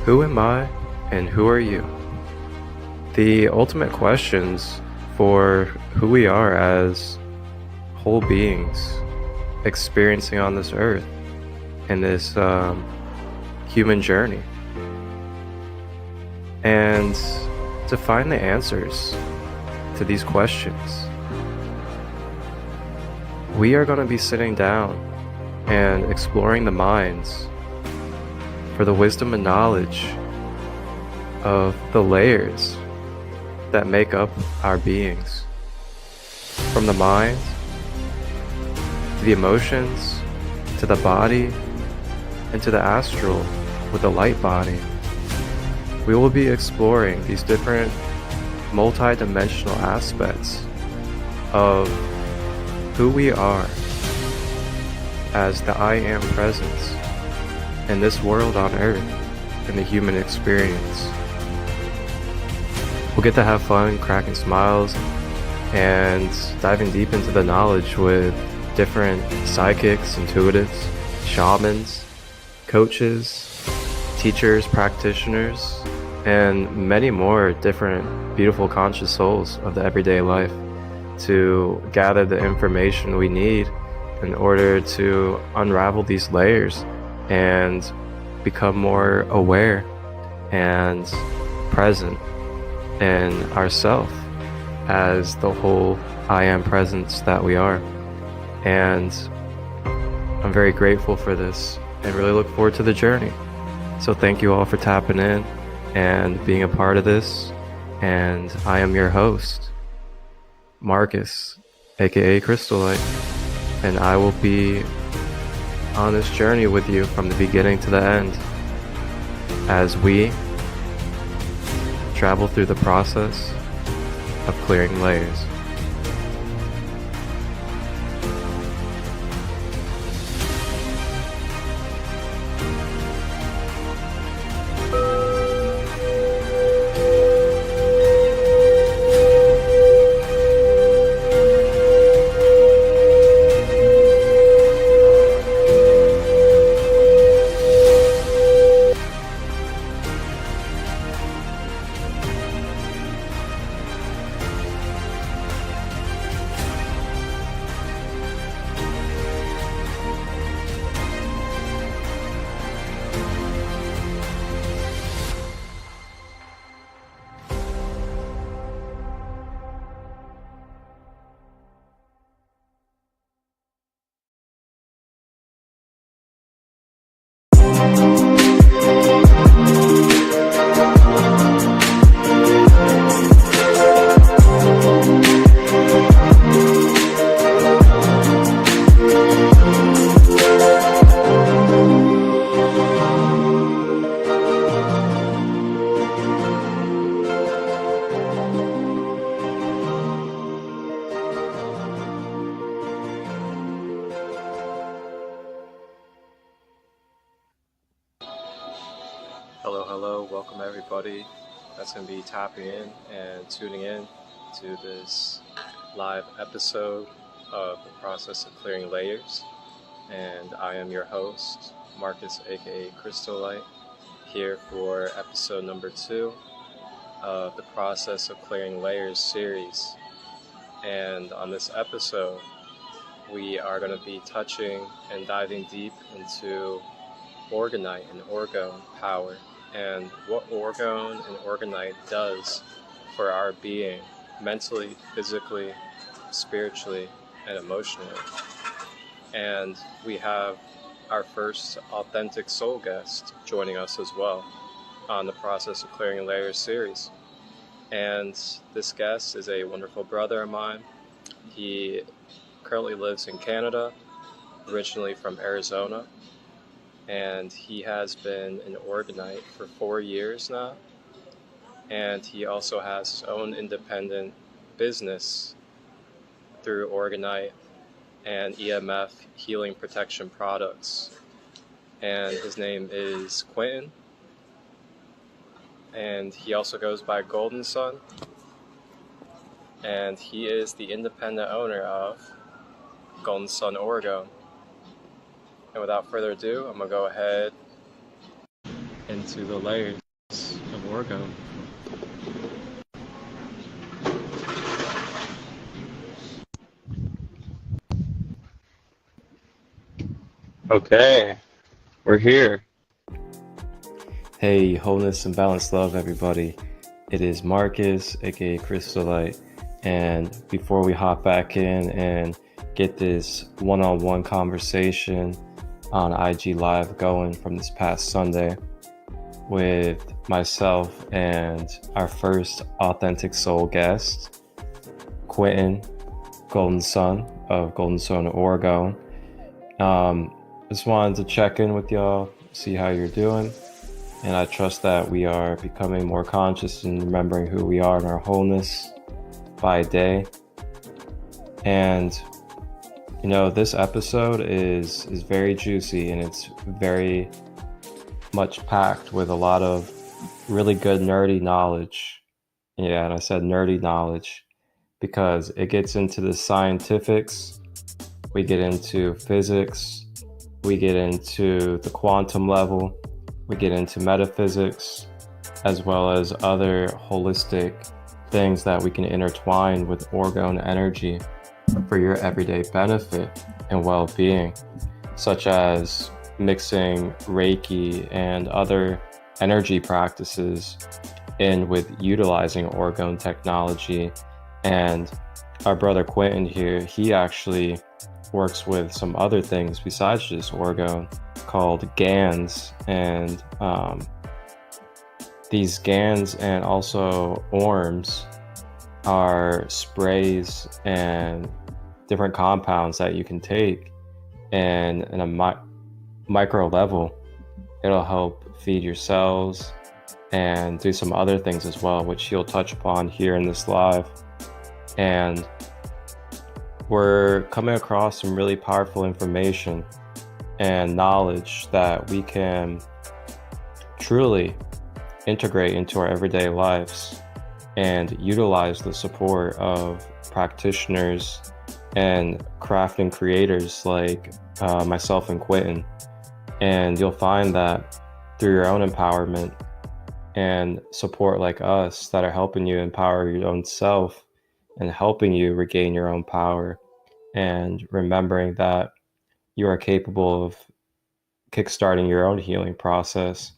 Who am I and who are you? The ultimate questions for who we are as whole beings experiencing on this earth in this human journey. And to find the answers to these questions, we are going to be sitting down and exploring the minds for the wisdom and knowledge of the layers that make up our beings. From the mind, to the emotions, to the body, and to the astral with the light body. We will be exploring these different multi-dimensional aspects of who we are as the I Am presence in this world on earth, in the human experience. We'll get to have fun, cracking smiles, and diving deep into the knowledge with different psychics, intuitives, shamans, coaches, teachers, practitioners, and many more different beautiful conscious souls of the everyday life to gather the information we need in order to unravel these layers and become more aware and present in ourself as the whole I Am presence that we are. And I'm very grateful for this and really look forward to the journey. So thank you all for tapping in and being a part of this. And I am your host, Marcus, aka Christolight, and I will be on this journey with you from the beginning to the end as we travel through the process of clearing layers. Hello, welcome everybody that's going to be tapping in and tuning in to this live episode of the process of clearing layers. And I am your host, Marcus, aka Christolight, here for episode number 2 of the process of clearing layers series. And on this episode, we are going to be touching and diving deep into Orgonite and Orgone Power, and what Orgone and Orgonite does for our being, mentally, physically, spiritually, and emotionally. And we have our first authentic soul guest joining us as well on the process of clearing layers series. And this guest is a wonderful brother of mine. He currently lives in Canada, originally from Arizona. And he has been an Orgonite for 4 years now. And he also has his own independent business through Orgonite and EMF healing protection products. And his name is Quinton. And he also goes by GoldenSun. And he is the independent owner of Goldensunorgon. And without further ado, I'm going to go ahead into the layers of Orgone. Okay, we're here. Hey, wholeness and balanced love, everybody. It is Marcus, aka Christolight, and before we hop back in and get this one-on-one conversation on IG Live going from this past Sunday with myself and our first authentic soul guest, Quinton, GoldenSun of Goldensunorgon. Just wanted to check in with y'all, see how you're doing, and I trust that we are becoming more conscious and remembering who we are in our wholeness by day. And you know, this episode is very juicy, and it's very much packed with a lot of really good nerdy knowledge. Yeah, and I said nerdy knowledge because it gets into the scientifics, we get into physics, we get into the quantum level, we get into metaphysics, as well as other holistic things that we can intertwine with Orgone energy for your everyday benefit and well-being, such as mixing Reiki and other energy practices in with utilizing Orgone technology. And our brother Quinton here, he actually works with some other things besides just Orgone called gans, and these gans and also orms are sprays and different compounds that you can take, and in a micro level it'll help feed your cells and do some other things as well, which he'll touch upon here in this live. And we're coming across some really powerful information and knowledge that we can truly integrate into our everyday lives and utilize the support of practitioners and crafting creators like myself and Quinton. And you'll find that through your own empowerment and support like us that are helping you empower your own self and helping you regain your own power, and remembering that you are capable of kickstarting your own healing process,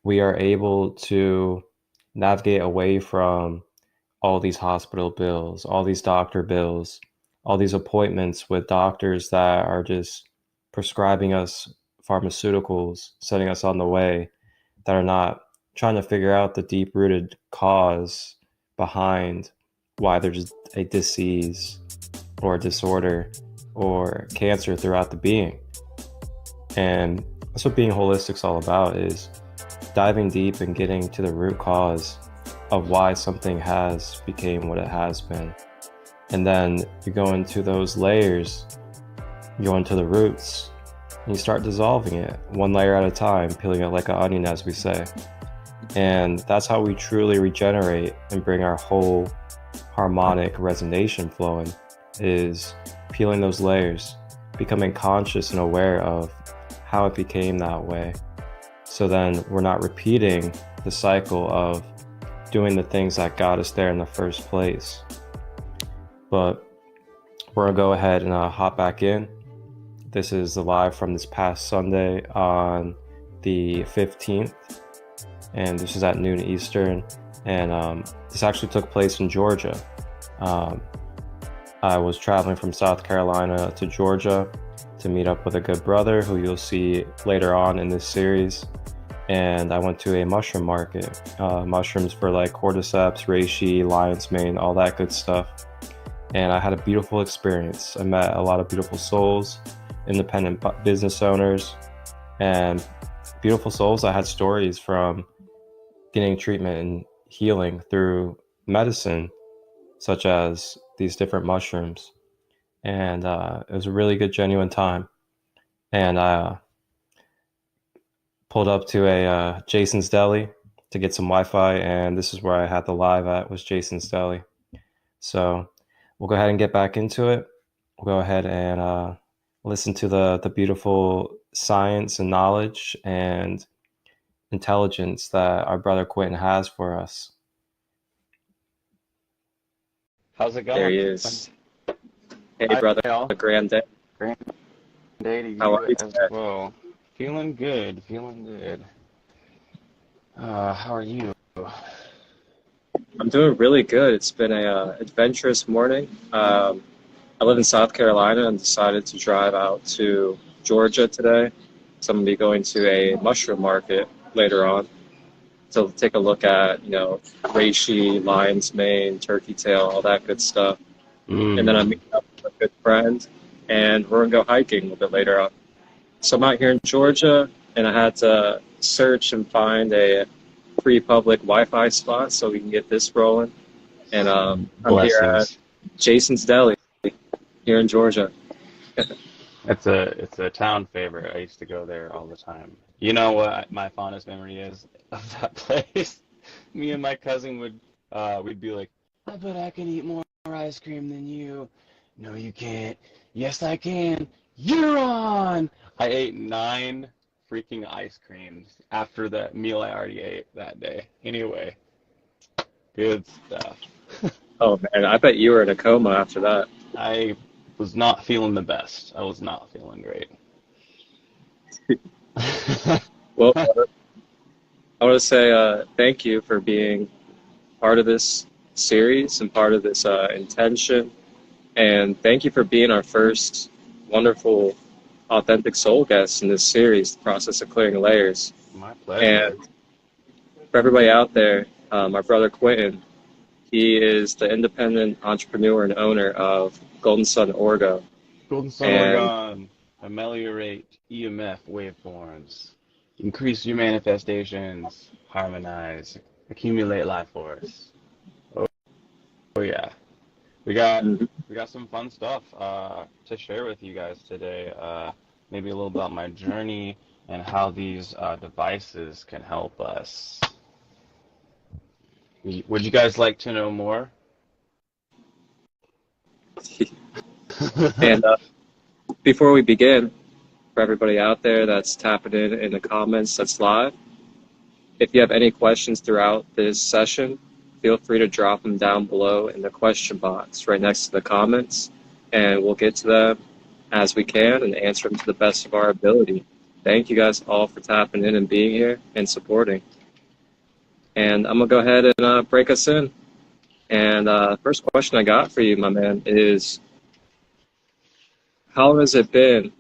we are able to navigate away from all these hospital bills, all these doctor bills, all these appointments with doctors that are just prescribing us pharmaceuticals, setting us on the way, that are not trying to figure out the deep-rooted cause behind why there's a disease or a disorder or cancer throughout the being. And that's what being holistic is all about, is diving deep and getting to the root cause of why something has became what it has been. And then you go into those layers, you go into the roots, and you start dissolving it one layer at a time, peeling it like an onion, as we say. And that's how we truly regenerate and bring our whole harmonic resonation flowing, is peeling those layers, becoming conscious and aware of how it became that way. So then we're not repeating the cycle of doing the things that got us there in the first place. But we're gonna go ahead and hop back in. This is the live from this past Sunday on the 15th, and this is at noon Eastern. And this actually took place in Georgia. I was traveling from South Carolina to Georgia to meet up with a good brother who you'll see later on in this series. And I went to a mushroom market, mushrooms for like cordyceps, reishi, lion's mane, all that good stuff. And I had a beautiful experience. I met a lot of beautiful souls, independent business owners, and beautiful souls that had stories from getting treatment and healing through medicine, such as these different mushrooms. And it was a really good, genuine time. And I pulled up to a Jason's Deli to get some Wi-Fi, and this is where I had the live at, was Jason's Deli. So we'll go ahead and get back into it. We'll go ahead and listen to the beautiful science and knowledge and intelligence that our brother Quinton has for us. How's it There going, he Quinton? is. Hey, Hi, brother. all. A grand day. Great day to How are you you as today? well. Feeling good, feeling good. How are you? I'm doing really good. It's been a adventurous morning. I live in South Carolina and decided to drive out to Georgia today. So I'm gonna be going to a mushroom market later on to take a look at, reishi, lion's mane, turkey tail, all that good stuff. And then I'm Mm. meeting up with a good friend, and we're gonna go hiking a little bit later on. So I'm out here in Georgia, and I had to search and find a free public Wi-Fi spot so we can get this rolling. And I'm here at Blessings. Jason's Deli here in Georgia. It's a town favorite. I used to go there all the time. You know what my fondest memory is of that place? Me and my cousin we'd be like, I bet I can eat more ice cream than you. No, you can't. Yes, I can. You're on. I ate 9 freaking ice creams after that meal I already ate that day. Anyway, good stuff. Oh man, I bet you were in a coma after that. I was not feeling the best. I was not feeling great. Well, I want to say thank you for being part of this series and part of this intention. And thank you for being our first wonderful, authentic soul guest in this series, The Process of Clearing Layers. My And pleasure. for everybody out there, my brother Quinton, he is the independent entrepreneur and owner of Goldensunorgon. And Goldensunorgon, ameliorate EMF waveforms, increase your manifestations, harmonize, accumulate life force. Oh, oh yeah, we got mhm. we got some fun stuff to share with you guys today. Maybe a little about my journey and how these devices can help us. Would you guys like to know more? and before we begin, for everybody out there that's tapping in the comments that's live, if you have any questions throughout this session, feel free to drop them down below in the question box right next to the comments, and we'll get to them as we can and answer them to the best of our ability. Thank you guys all for tapping in and being here and supporting. And I'm going to go ahead and break us in. And first question I got for you, my man, is how has it been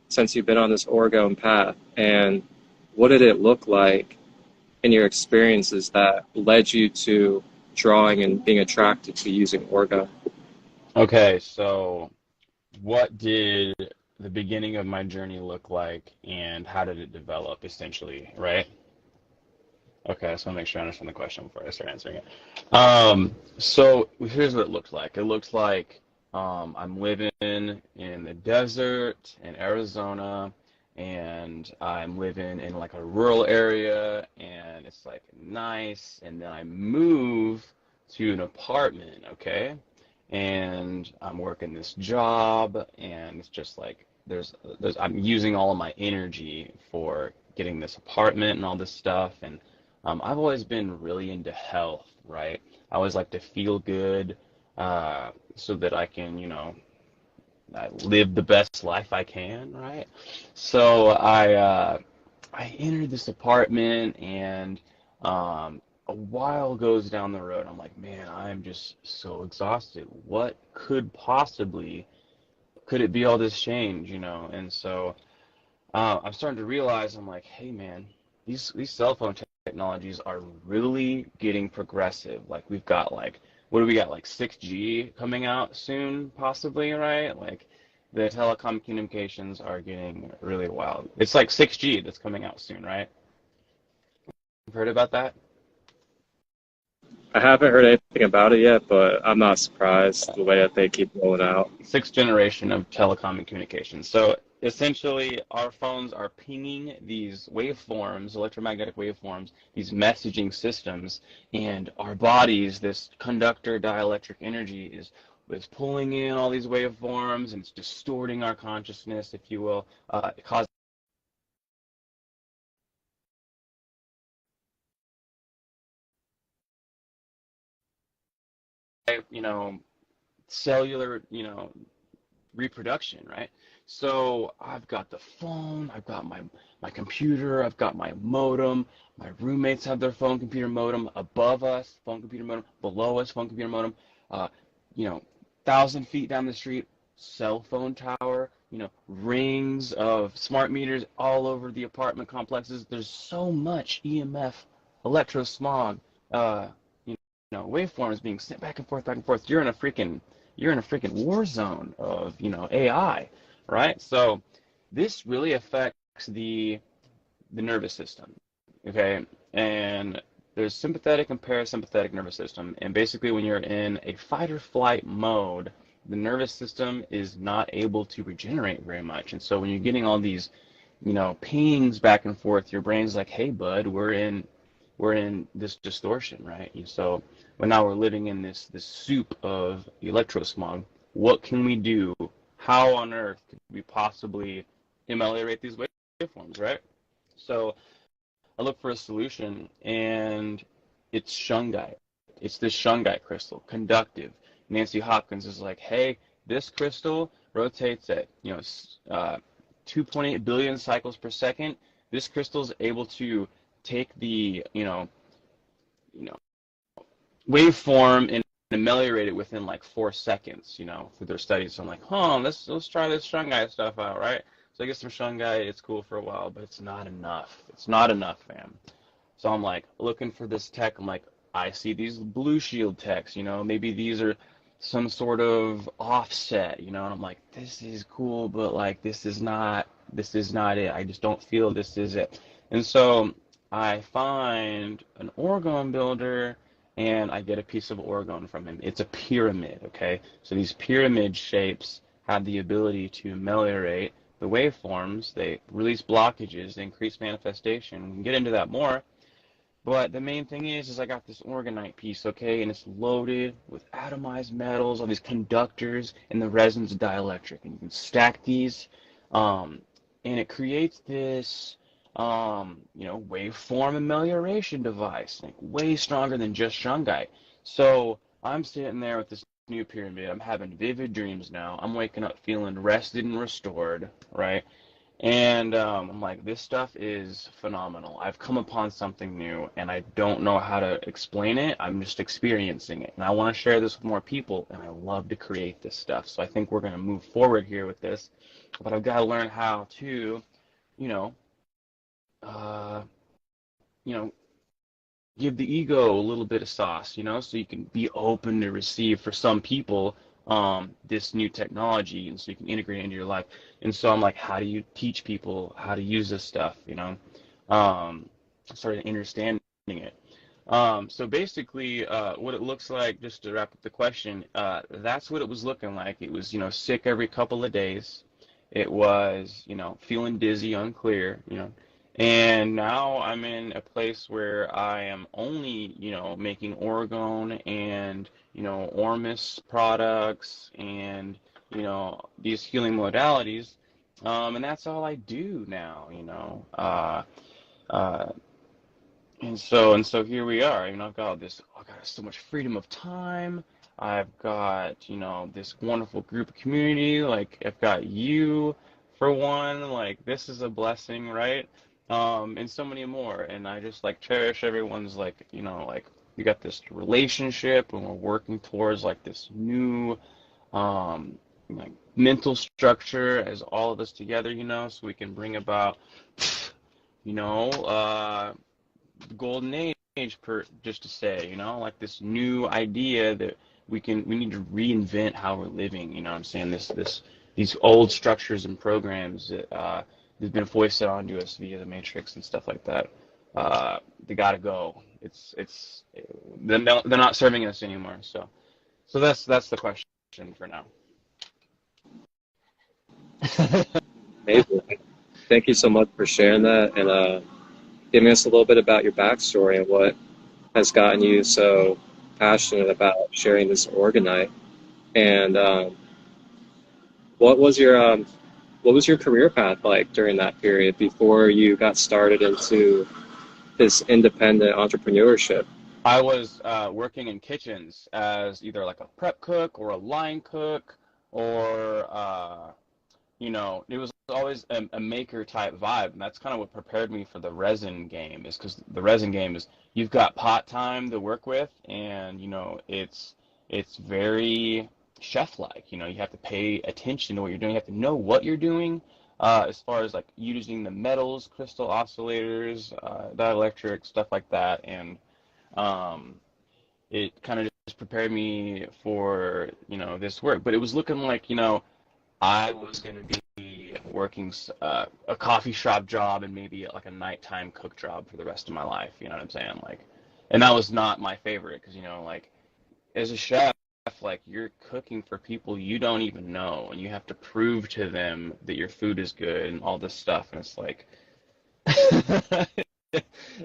since you've been on this Orgone path? And what did it look like in your experiences that led you to drawing and being attracted to using Orgone? Okay, so what did the beginning of my journey look like and how did it develop essentially, right? Okay, I just want to make sure I understand the question before I start answering it. So here's what it looks like. It looks like I'm living in the desert in Arizona, and I'm living in like a rural area, and it's like nice, and then I move to an apartment, okay? And I'm working this job, and it's just like there's I'm using all of my energy for getting this apartment and all this stuff, and I've always been really into health, right? I always like to feel good, so that I can, live the best life I can, right? So I entered this apartment, and a while goes down the road. I'm like, man, I'm just so exhausted. What could it be all this change, And so I'm starting to realize, I'm like, hey man, these cell phone technologies are really getting progressive. Like we've got like what do we got like 6G coming out soon, possibly, right? Like the telecom communications are getting really wild. It's like 6G that's coming out soon, right? You've heard about that? I haven't heard anything about it yet, but I'm not surprised the way that they keep rolling out. Sixth generation of telecom and communications. So essentially, our phones are pinging these waveforms, electromagnetic waveforms, these messaging systems, and our bodies, this conductor dielectric energy, is pulling in all these waveforms and it's distorting our consciousness, if you will, causing you know, cellular, you know, reproduction, right? So I've got the phone, I've got my computer, I've got my modem. My roommates have their phone computer modem above us, phone computer modem below us, phone computer modem. Uh, you know, 1,000 feet down the street, cell phone tower. You know, rings of smart meters all over the apartment complexes. There's so much EMF, electrosmog, uh, you waveforms being sent back and forth, back and forth. You're in a freaking war zone of, AI, right? So this really affects the nervous system, okay? And there's sympathetic and parasympathetic nervous system, and basically when you're in a fight or flight mode, the nervous system is not able to regenerate very much. And so when you're getting all these, pings back and forth, your brain's like, hey bud, we're in this distortion, right? And so, but now we're living in this soup of electrosmog. What can we do? How on earth could we possibly ameliorate these waveforms, right? So I look for a solution, and it's shungite. It's this shungite crystal, conductive. Nancy Hopkins is like, hey, this crystal rotates at 2.8 billion cycles per second. This crystal is able to take the waveform and ameliorate it within like 4 seconds, through their studies. So I'm like, let's try this shungite stuff out, right? So I get some shungite, it's cool for a while, but it's not enough. It's not enough, fam. So I'm like looking for this tech. I'm like, I see these blue shield techs, maybe these are some sort of offset, and I'm like, this is cool, but like this is not it. I just don't feel this is it. And so I find an orgone builder, and I get a piece of orgone from him. It's a pyramid, okay? So these pyramid shapes have the ability to ameliorate the waveforms. They release blockages, they increase manifestation. We can get into that more. But the main thing is I got this orgonite piece, okay, and it's loaded with atomized metals, all these conductors, and the resin's dielectric. And you can stack these, and it creates this, waveform amelioration device, like way stronger than just shungite. So I'm sitting there with this new pyramid. I'm having vivid dreams now. I'm waking up feeling rested and restored, right? And I'm like, this stuff is phenomenal. I've come upon something new, and I don't know how to explain it. I'm just experiencing it, and I want to share this with more people, and I love to create this stuff. So I think we're going to move forward here with this, but I've got to learn how to, uh, give the ego a little bit of sauce, so you can be open to receive for some people this new technology, and so you can integrate it into your life. And so I'm like, how do you teach people how to use this stuff, started understanding it. So basically, what it looks like, just to wrap up the question, that's what it was looking like. It was, sick every couple of days. It was, feeling dizzy, unclear, and now I'm in a place where I am only, making orgone and, Ormus products and, these healing modalities. And that's all I do now, and so here we are. I've got so much freedom of time. I've got, this wonderful group of community. Like, I've got you for one. Like, this is a blessing, right? And so many more. And I just like cherish everyone's we got this relationship, and we're working towards like this new mental structure as all of us together, so we can bring about the golden age, just to say, like this new idea that we need to reinvent how we're living. I'm saying these old structures and programs that they've been foisted onto us via the Matrix and stuff like that. They gotta go. They're not serving us anymore. So that's the question for now. Amazing. Thank you so much for sharing that and giving us a little bit about your backstory and what has gotten you so passionate about sharing this orgonite. And what was your career path like during that period before you got started into this independent entrepreneurship? I was working in kitchens as either like a prep cook or a line cook, or it was always a maker type vibe, and that's kind of what prepared me for the resin game. Is because the resin game is you've got pot time to work with, and it's very chef-like. You have to pay attention to what you're doing. You have to know what you're doing, as far as like using the metals, crystal oscillators, dielectric stuff like that, and um, it kind of just prepared me for this work. But it was looking like I was going to be working a coffee shop job and maybe like a nighttime cook job for the rest of my life. You know what I'm saying? Like, and that was not my favorite because like as a chef, like you're cooking for people you don't even know, and you have to prove to them that your food is good and all this stuff, and it's like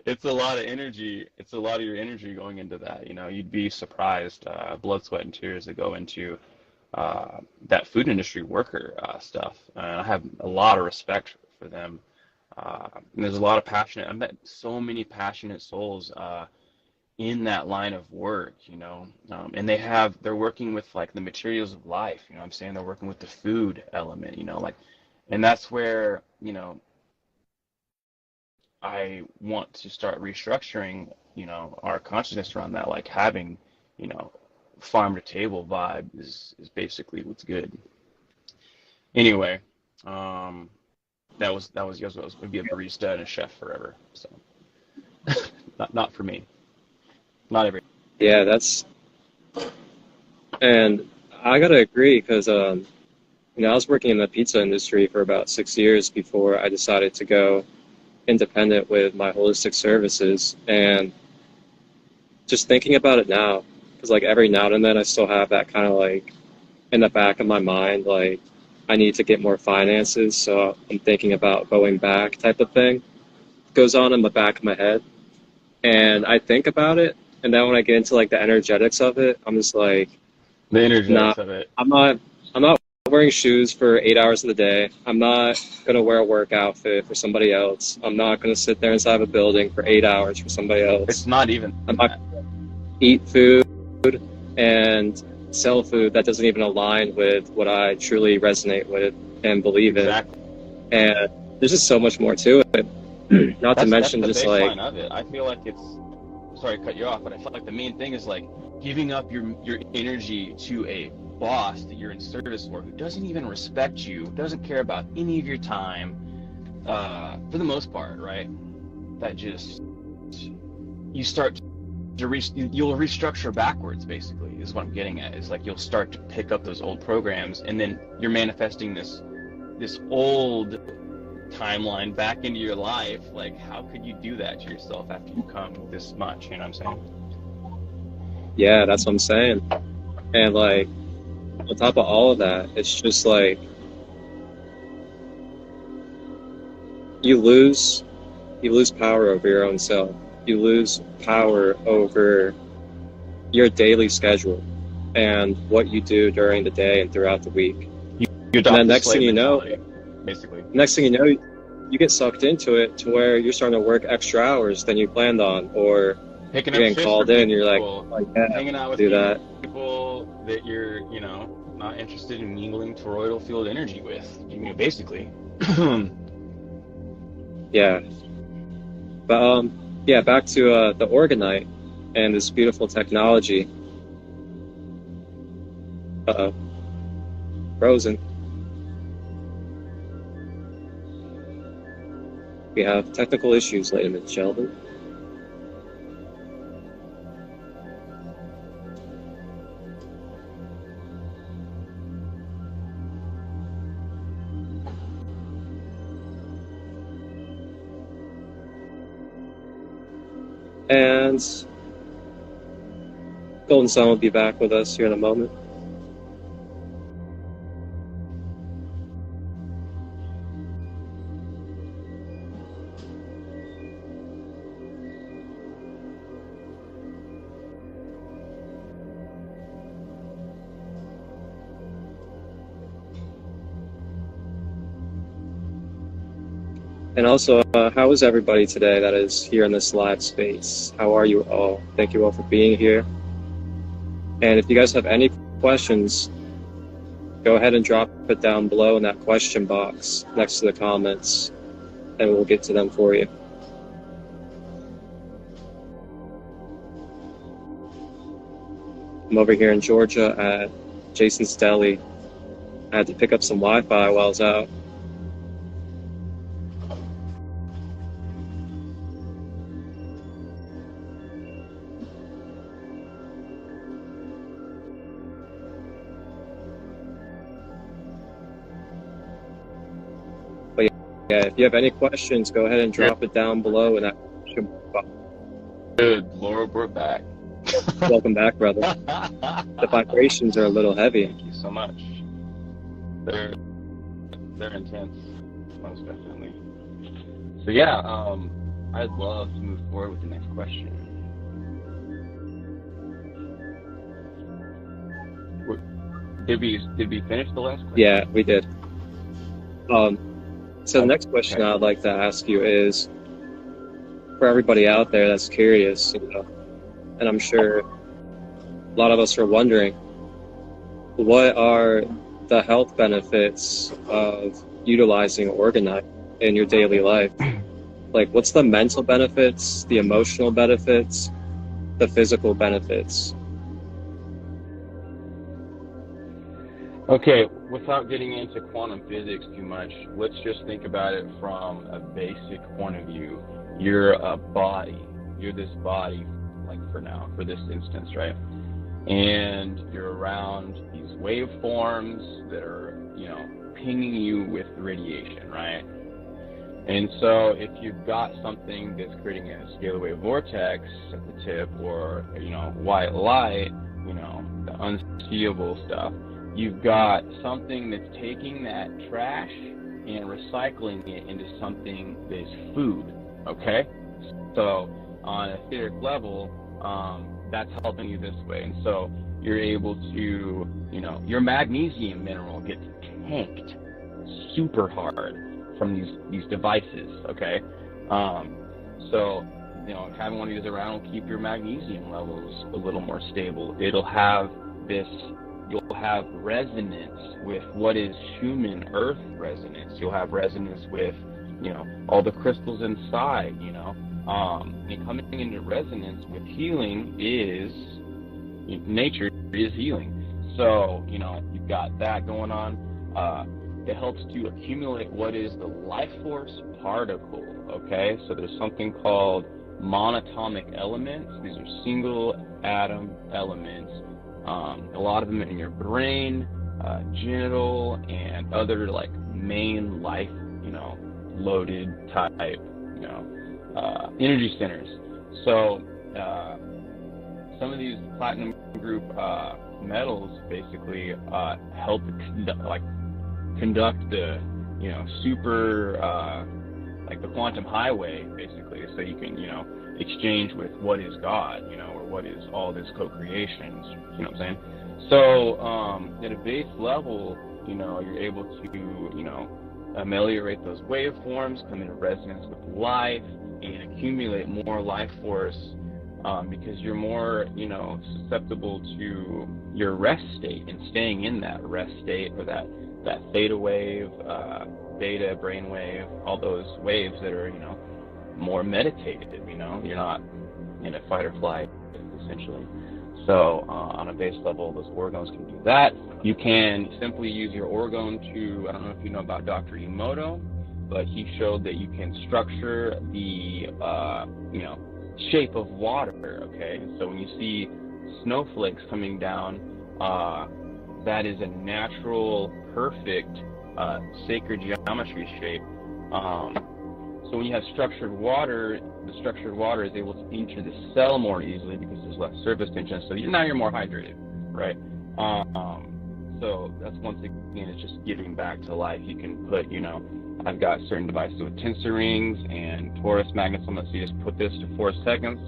it's a lot of energy. It's a lot of your energy going into that. You'd be surprised, blood, sweat, and tears that go into that food industry worker stuff. And I have a lot of respect for them. And there's a lot of passionate. I've met so many passionate souls in that line of work, and they're working with like the materials of life. I'm saying they're working with the food element, like, and that's where, I want to start restructuring, our consciousness around that, like having, you know, farm to table vibe is basically what's good. Anyway, um, that was yes, I was gonna be a barista and a chef forever. So not for me. Not every. Yeah, and I gotta agree because I was working in the pizza industry for about 6 years before I decided to go independent with my holistic services. And just thinking about it now, because like every now and then I still have that kind of like in the back of my mind, like I need to get more finances, so I'm thinking about going back type of thing. Goes on in the back of my head, and I think about it, and then when I get into like the energetics of it, I'm just like, The nah, energetics of it. I'm not wearing shoes for 8 hours of the day. I'm not gonna wear a work outfit for somebody else. I'm not gonna sit there inside of a building for 8 hours for somebody It's else. not even I'm not that. gonna eat food and sell food that doesn't even align with what I truly resonate with and believe in. Exactly. And there's just so much more to it. Not to That's mention the just like, baseline of it. I feel like it's sorry to cut you off, but I feel like the main thing is like giving up your energy to a boss that you're in service for who doesn't even respect you, doesn't care about any of your time, for the most part, right? That just you start you'll restructure backwards basically is what I'm getting at. Is like you'll start to pick up those old programs and then you're manifesting this old timeline back into your life. Like how could you do that to yourself after you come this much, you know what I'm saying? yeah, that's what I'm saying. And like on top of all of that, it's just like you lose you lose power over your own self. You lose power over your daily schedule and what you do during the day and throughout the week. You And then adopt the slave mentality basically. next thing you know, you get sucked into it to where you're starting to work extra hours than you planned on, or Picking you're up getting shifts for called in, you're like, people, oh, yeah, hanging out with do that. people that you're, not interested in mingling toroidal field energy with, basically. Yeah. But yeah, back to the Orgonite and this beautiful technology. Uh-oh. Frozen. We have technical issues, ladies and gentlemen. And GoldenSun will be back with us here in a moment. And also, how is everybody today that is here in this live space? How are you all? Thank you all for being here. And if you guys have any questions, go ahead and drop it down below in that question box next to the comments, and we'll get to them for you. I'm over here in Georgia at Jason's Deli. I had to pick up some Wi-Fi while I was out. But yeah, if you have any questions, go ahead and drop it down below in that question box. Good Lord, we're back. Welcome back, brother. The vibrations are a little heavy. Thank you so much. They're intense, most definitely. So yeah, I'd love to move forward with the next question. Did we finish the last question? Yeah, we did. So the next question I'd like to ask you is, for everybody out there that's curious, and I'm sure a lot of us are wondering, what are the health benefits of utilizing Orgonite in your daily life? Like, what's the mental benefits, the emotional benefits, the physical benefits? Okay, without getting into quantum physics too much, let's just think about it from a basic point of view. You're a body. You're this body, like for now, for this instance, right? And you're around these waveforms that are, pinging you with radiation, right? And so if you've got something that's creating a scalar wave vortex at the tip, or, white light, the unseeable stuff, you've got something that's taking that trash and recycling it into something that's food, okay? So on a etheric level, that's helping you this way. And so you're able to, your magnesium mineral gets tanked super hard from these devices, okay? So, having one of these around will keep your magnesium levels a little more stable. It'll have you'll have resonance with what is human earth resonance. You'll have resonance with, all the crystals inside, and coming into resonance with healing is, nature is healing. So, you've got that going on. It helps to accumulate what is the life force particle, okay? So there's something called monatomic elements. These are single atom elements. A lot of them in your brain, genital, and other like main life, loaded type, energy centers. So some of these platinum group metals basically help conduct the, super, like the quantum highway, basically, so you can, exchange with what is God, or what is all this co-creation, you know what I'm saying? So at a base level, you're able to, ameliorate those waveforms, come into resonance with life, and accumulate more life force, because you're more, susceptible to your rest state and staying in that rest state, or that theta wave, beta brain wave, all those waves that are, more meditative, you're not in a fight or flight, essentially. So on a base level, those orgones can do that. You can simply use your orgone to, I don't know if you know about Dr. Emoto, but he showed that you can structure the, shape of water, okay? So when you see snowflakes coming down, that is a natural, perfect, sacred geometry shape. So when you have structured water, the structured water is able to enter the cell more easily because there's less surface tension. So now you're more hydrated, right? So that's once again, it's just giving back to life. You can put, I've got certain devices with tensor rings and torus magnets on it. So you just put this to 4 seconds,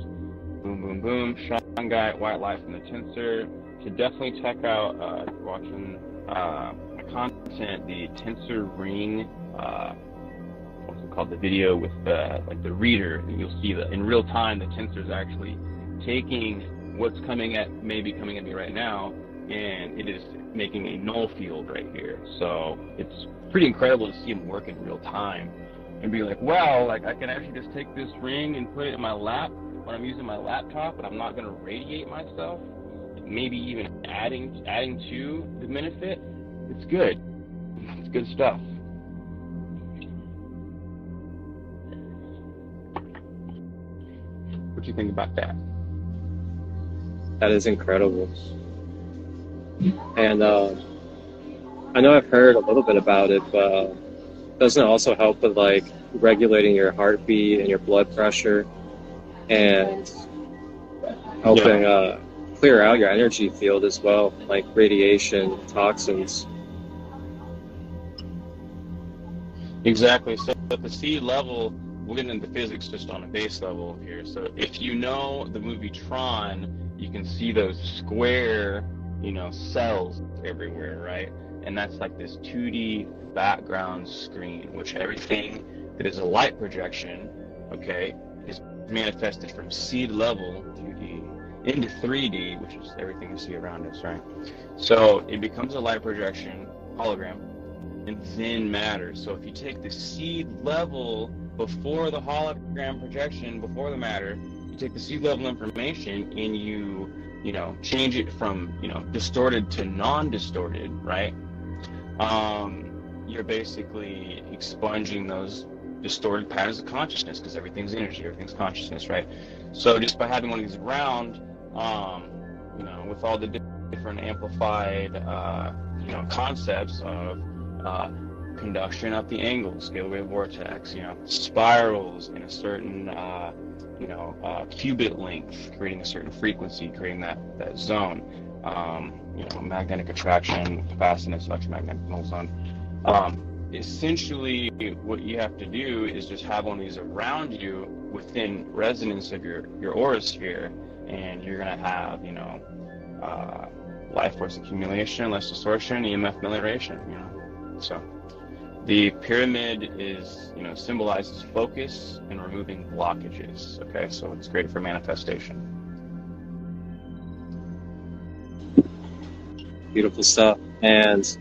boom, boom, boom, shungite, white light from the tensor. So definitely check out, watching my content, the tensor ring, what's it called the video with like the reader, and you'll see that in real time the tensor's actually taking what's maybe coming at me right now, and it is making a null field right here. So it's pretty incredible to see them work in real time and be like, wow, like I can actually just take this ring and put it in my lap when I'm using my laptop, and I'm not going to radiate myself. Maybe even adding to the benefit. It's good. It's good stuff. What do you think about that? That is incredible. And I know I've heard a little bit about it, but doesn't it also help with like regulating your heartbeat and your blood pressure and helping clear out your energy field as well, like radiation, toxins? Exactly. So at the seed level, we'll get into physics just on a base level here. So if you know the movie Tron, you can see those square, cells everywhere, right? And that's like this 2D background screen, which everything that is a light projection, okay, is manifested from seed level 2D into 3D, which is everything you see around us, right? So it becomes a light projection hologram and then matter. So if you take the seed level before the hologram projection, before the matter, you take the seed level information and you change it from, distorted to non-distorted, right? You're basically expunging those distorted patterns of consciousness, because everything's energy, everything's consciousness, right? So just by having one of these around, with all the different amplified, concepts of conduction at the angle, scale wave vortex, spirals in a certain, qubit length, creating a certain frequency, creating that zone, magnetic attraction, capacitance, electromagnetic zone. Essentially, what you have to do is just have one of these around you within resonance of your aura sphere, and you're going to have, life force accumulation, less distortion, EMF melioration, So the pyramid is, symbolizes focus and removing blockages, okay? So it's great for manifestation. Beautiful stuff. And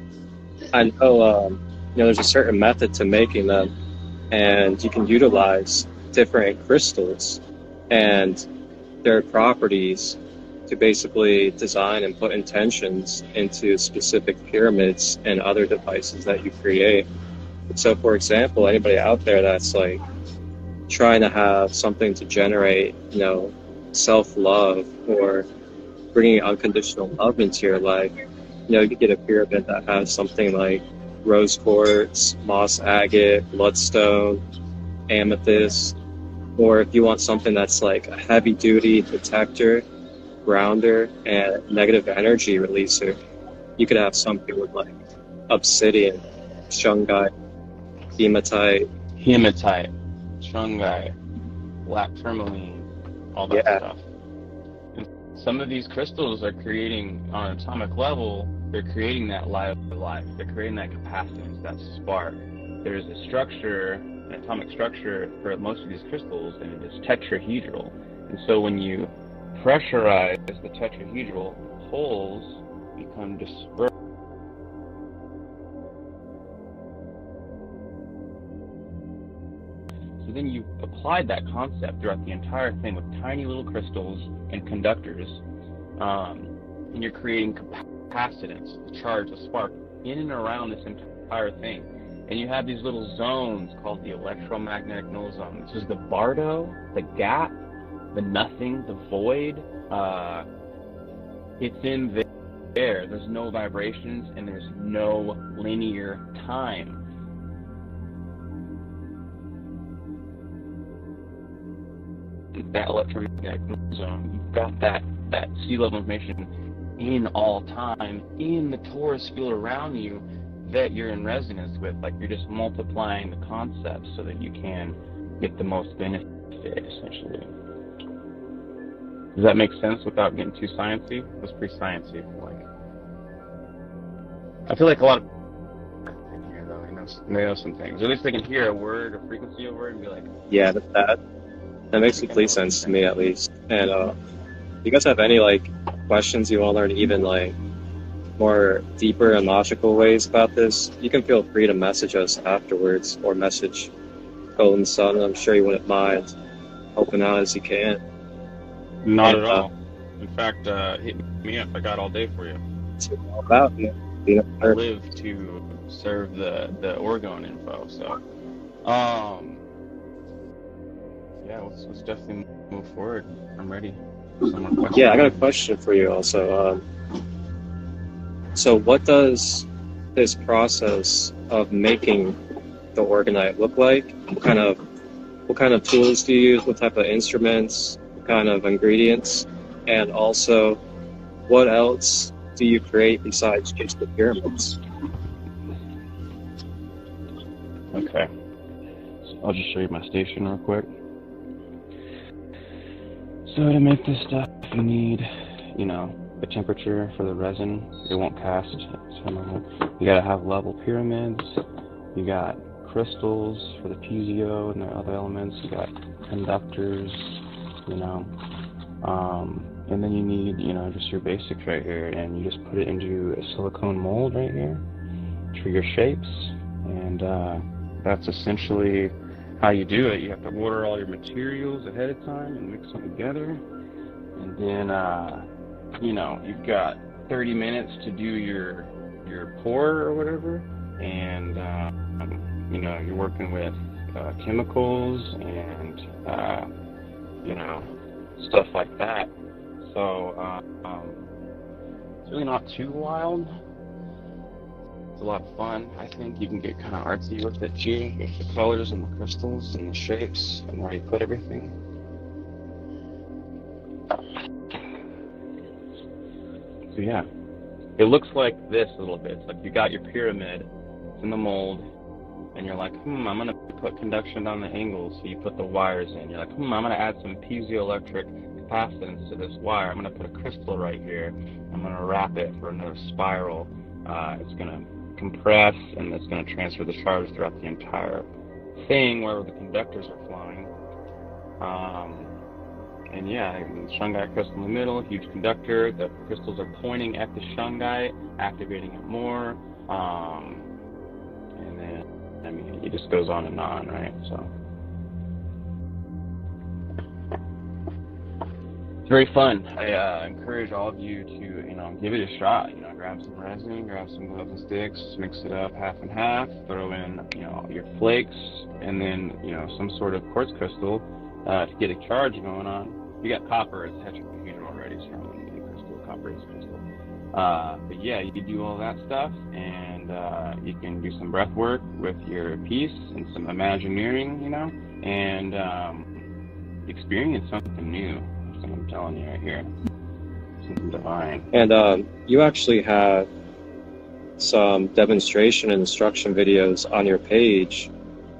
I know, there's a certain method to making them, and you can utilize different crystals and their properties to basically design and put intentions into specific pyramids and other devices that you create. So, for example, anybody out there that's like trying to have something to generate, self-love or bringing unconditional love into your life, you could get a pyramid that has something like rose quartz, moss agate, bloodstone, amethyst, or if you want something that's like a heavy-duty detector, grounder, and negative energy releaser, you could have something with like obsidian, shungite, hematite, shungite, black tourmaline, all that stuff. And some of these crystals are creating, on an atomic level, they're creating that life. They're creating that capacitance, that spark. There's a structure, an atomic structure for most of these crystals, and it is tetrahedral. And so when you pressurize the tetrahedral, holes become dispersed. So then you applied that concept throughout the entire thing with tiny little crystals and conductors, and you're creating capacitance, the charge, the spark, in and around this entire thing. And you have these little zones called the electromagnetic null zone. This is the bardo, the gap, the nothing, the void. It's in there. There's no vibrations and there's no linear time. That electromagnetic null zone, you've got that sea level information in all time, in the torus field around you that you're in resonance with. Like, you're just multiplying the concepts so that you can get the most benefit, essentially. Does that make sense without getting too sciencey? It was pretty sciencey. I feel like a lot of in here, though, know some things. Or at least they can hear a word, a frequency of a word, and be like, Yeah, that makes complete sense to me, at least. And you guys have any like questions you want to learn, even like more deeper and logical ways about this? You can feel free to message us afterwards or message GoldenSun. I'm sure you wouldn't mind helping out as you can. not at all. In fact, hit me up. I got all day for you. It's all about you. I live to serve the Orgone info. So, yeah, let's definitely move forward. I'm ready. Some more questions. Yeah, I got a question for you also. So what does this process of making the orgonite look like? What kind of tools do you use? What type of instruments? What kind of ingredients? And also, what else do you create besides just the pyramids? Okay. So I'll just show you my station real quick. So to make this stuff, you need, the temperature for the resin. It won't cast. You gotta have level pyramids. You got crystals for the P.O.C.L and the other elements. You got conductors, and then you need, just your basics right here, and you just put it into a silicone mold right here for your shapes, and that's essentially how you do it. You have to order all your materials ahead of time and mix them together, and then you've got 30 minutes to do your pour or whatever, and you're working with chemicals and stuff like that. So it's really not too wild. It's a lot of fun. I think you can get kind of artsy with it too, with the colors and the crystals and the shapes and where you put everything. So yeah, it looks like this a little bit. It's like you got your pyramid, it's in the mold, and you're like, I'm gonna put conduction on the angles. So you put the wires in. You're like, I'm gonna add some piezoelectric capacitance to this wire. I'm gonna put a crystal right here. I'm gonna wrap it for another spiral. It's gonna compress, and it's gonna transfer the charge throughout the entire thing where the conductors are flowing. And yeah, the shungite crystal in the middle, huge conductor. The crystals are pointing at the shungite, activating it more. And then, it just goes on and on, right? So it's very fun. I encourage all of you to, give it a shot. Grab some resin, grab some gloves and sticks, mix it up half and half, throw in, your flakes, and then, some sort of quartz crystal to get a charge going on. You got copper as tetrahedral already, so you don't need crystal. Copper is crystal. But yeah, you can do all that stuff, and you can do some breath work with your piece and some imagineering, and experience something new. That's what I'm telling you right here. Something divine. And you actually have some demonstration and instruction videos on your page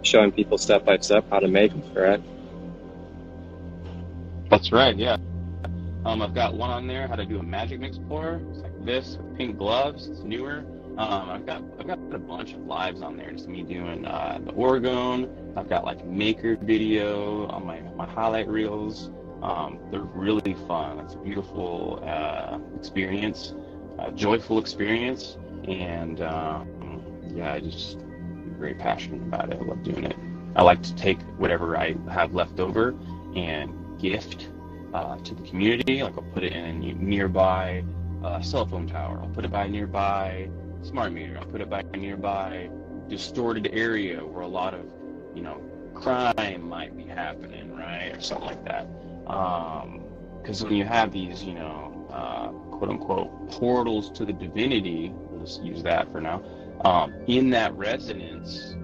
showing people step by step how to make them, correct? That's right, yeah. I've got one on there, how to do a magic mix pour. It's like this, with pink gloves. It's newer. I've got a bunch of lives on there, just me doing the Orgone. I've got like maker video on my highlight reels. They're really fun. It's a beautiful experience, joyful experience, and I just am very passionate about it. I love doing it. I like to take whatever I have left over and gift to the community. Like I'll put it in a nearby cell phone tower. I'll put it by a nearby smart meter. I'll put it by a nearby distorted area where a lot of crime might be happening, right, or something like that. Because when you have these quote unquote portals to the divinity, we'll just use that for now, in that resonance,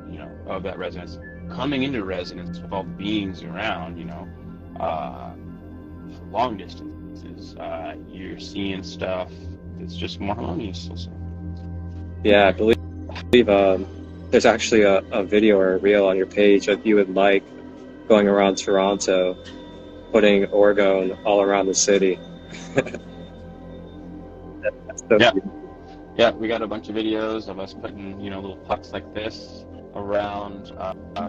of that resonance, coming into resonance with all the beings around, for long distances, you're seeing stuff that's just more harmonious. Also. Yeah, I believe there's actually a video or a reel on your page of you and Mike going around Toronto, putting Orgone all around the city. That's so yeah. beautiful. Yeah, we got a bunch of videos of us putting, little pucks like this around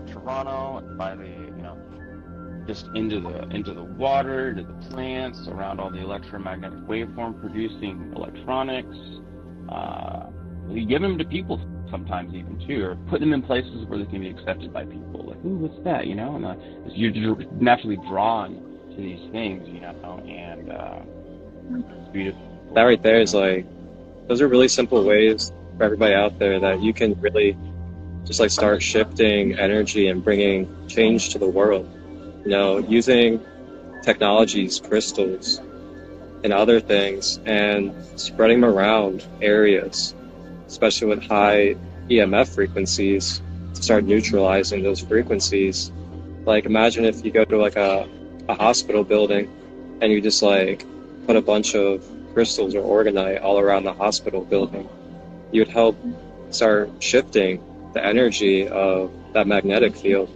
Toronto by the, just into the water, to the plants, around all the electromagnetic waveform producing electronics. We give them to people sometimes even too, or put them in places where they can be accepted by people. Like, ooh, what's that? And you're naturally drawn to these things, and it's beautiful. That right there is like, those are really simple ways for everybody out there that you can really just like start shifting energy and bringing change to the world. Using technologies, crystals, and other things, and spreading them around areas, especially with high EMF frequencies, to start neutralizing those frequencies. Like, imagine if you go to like a hospital building and you just like put a bunch of crystals or orgonite all around the hospital building. You would help start shifting the energy of that magnetic field.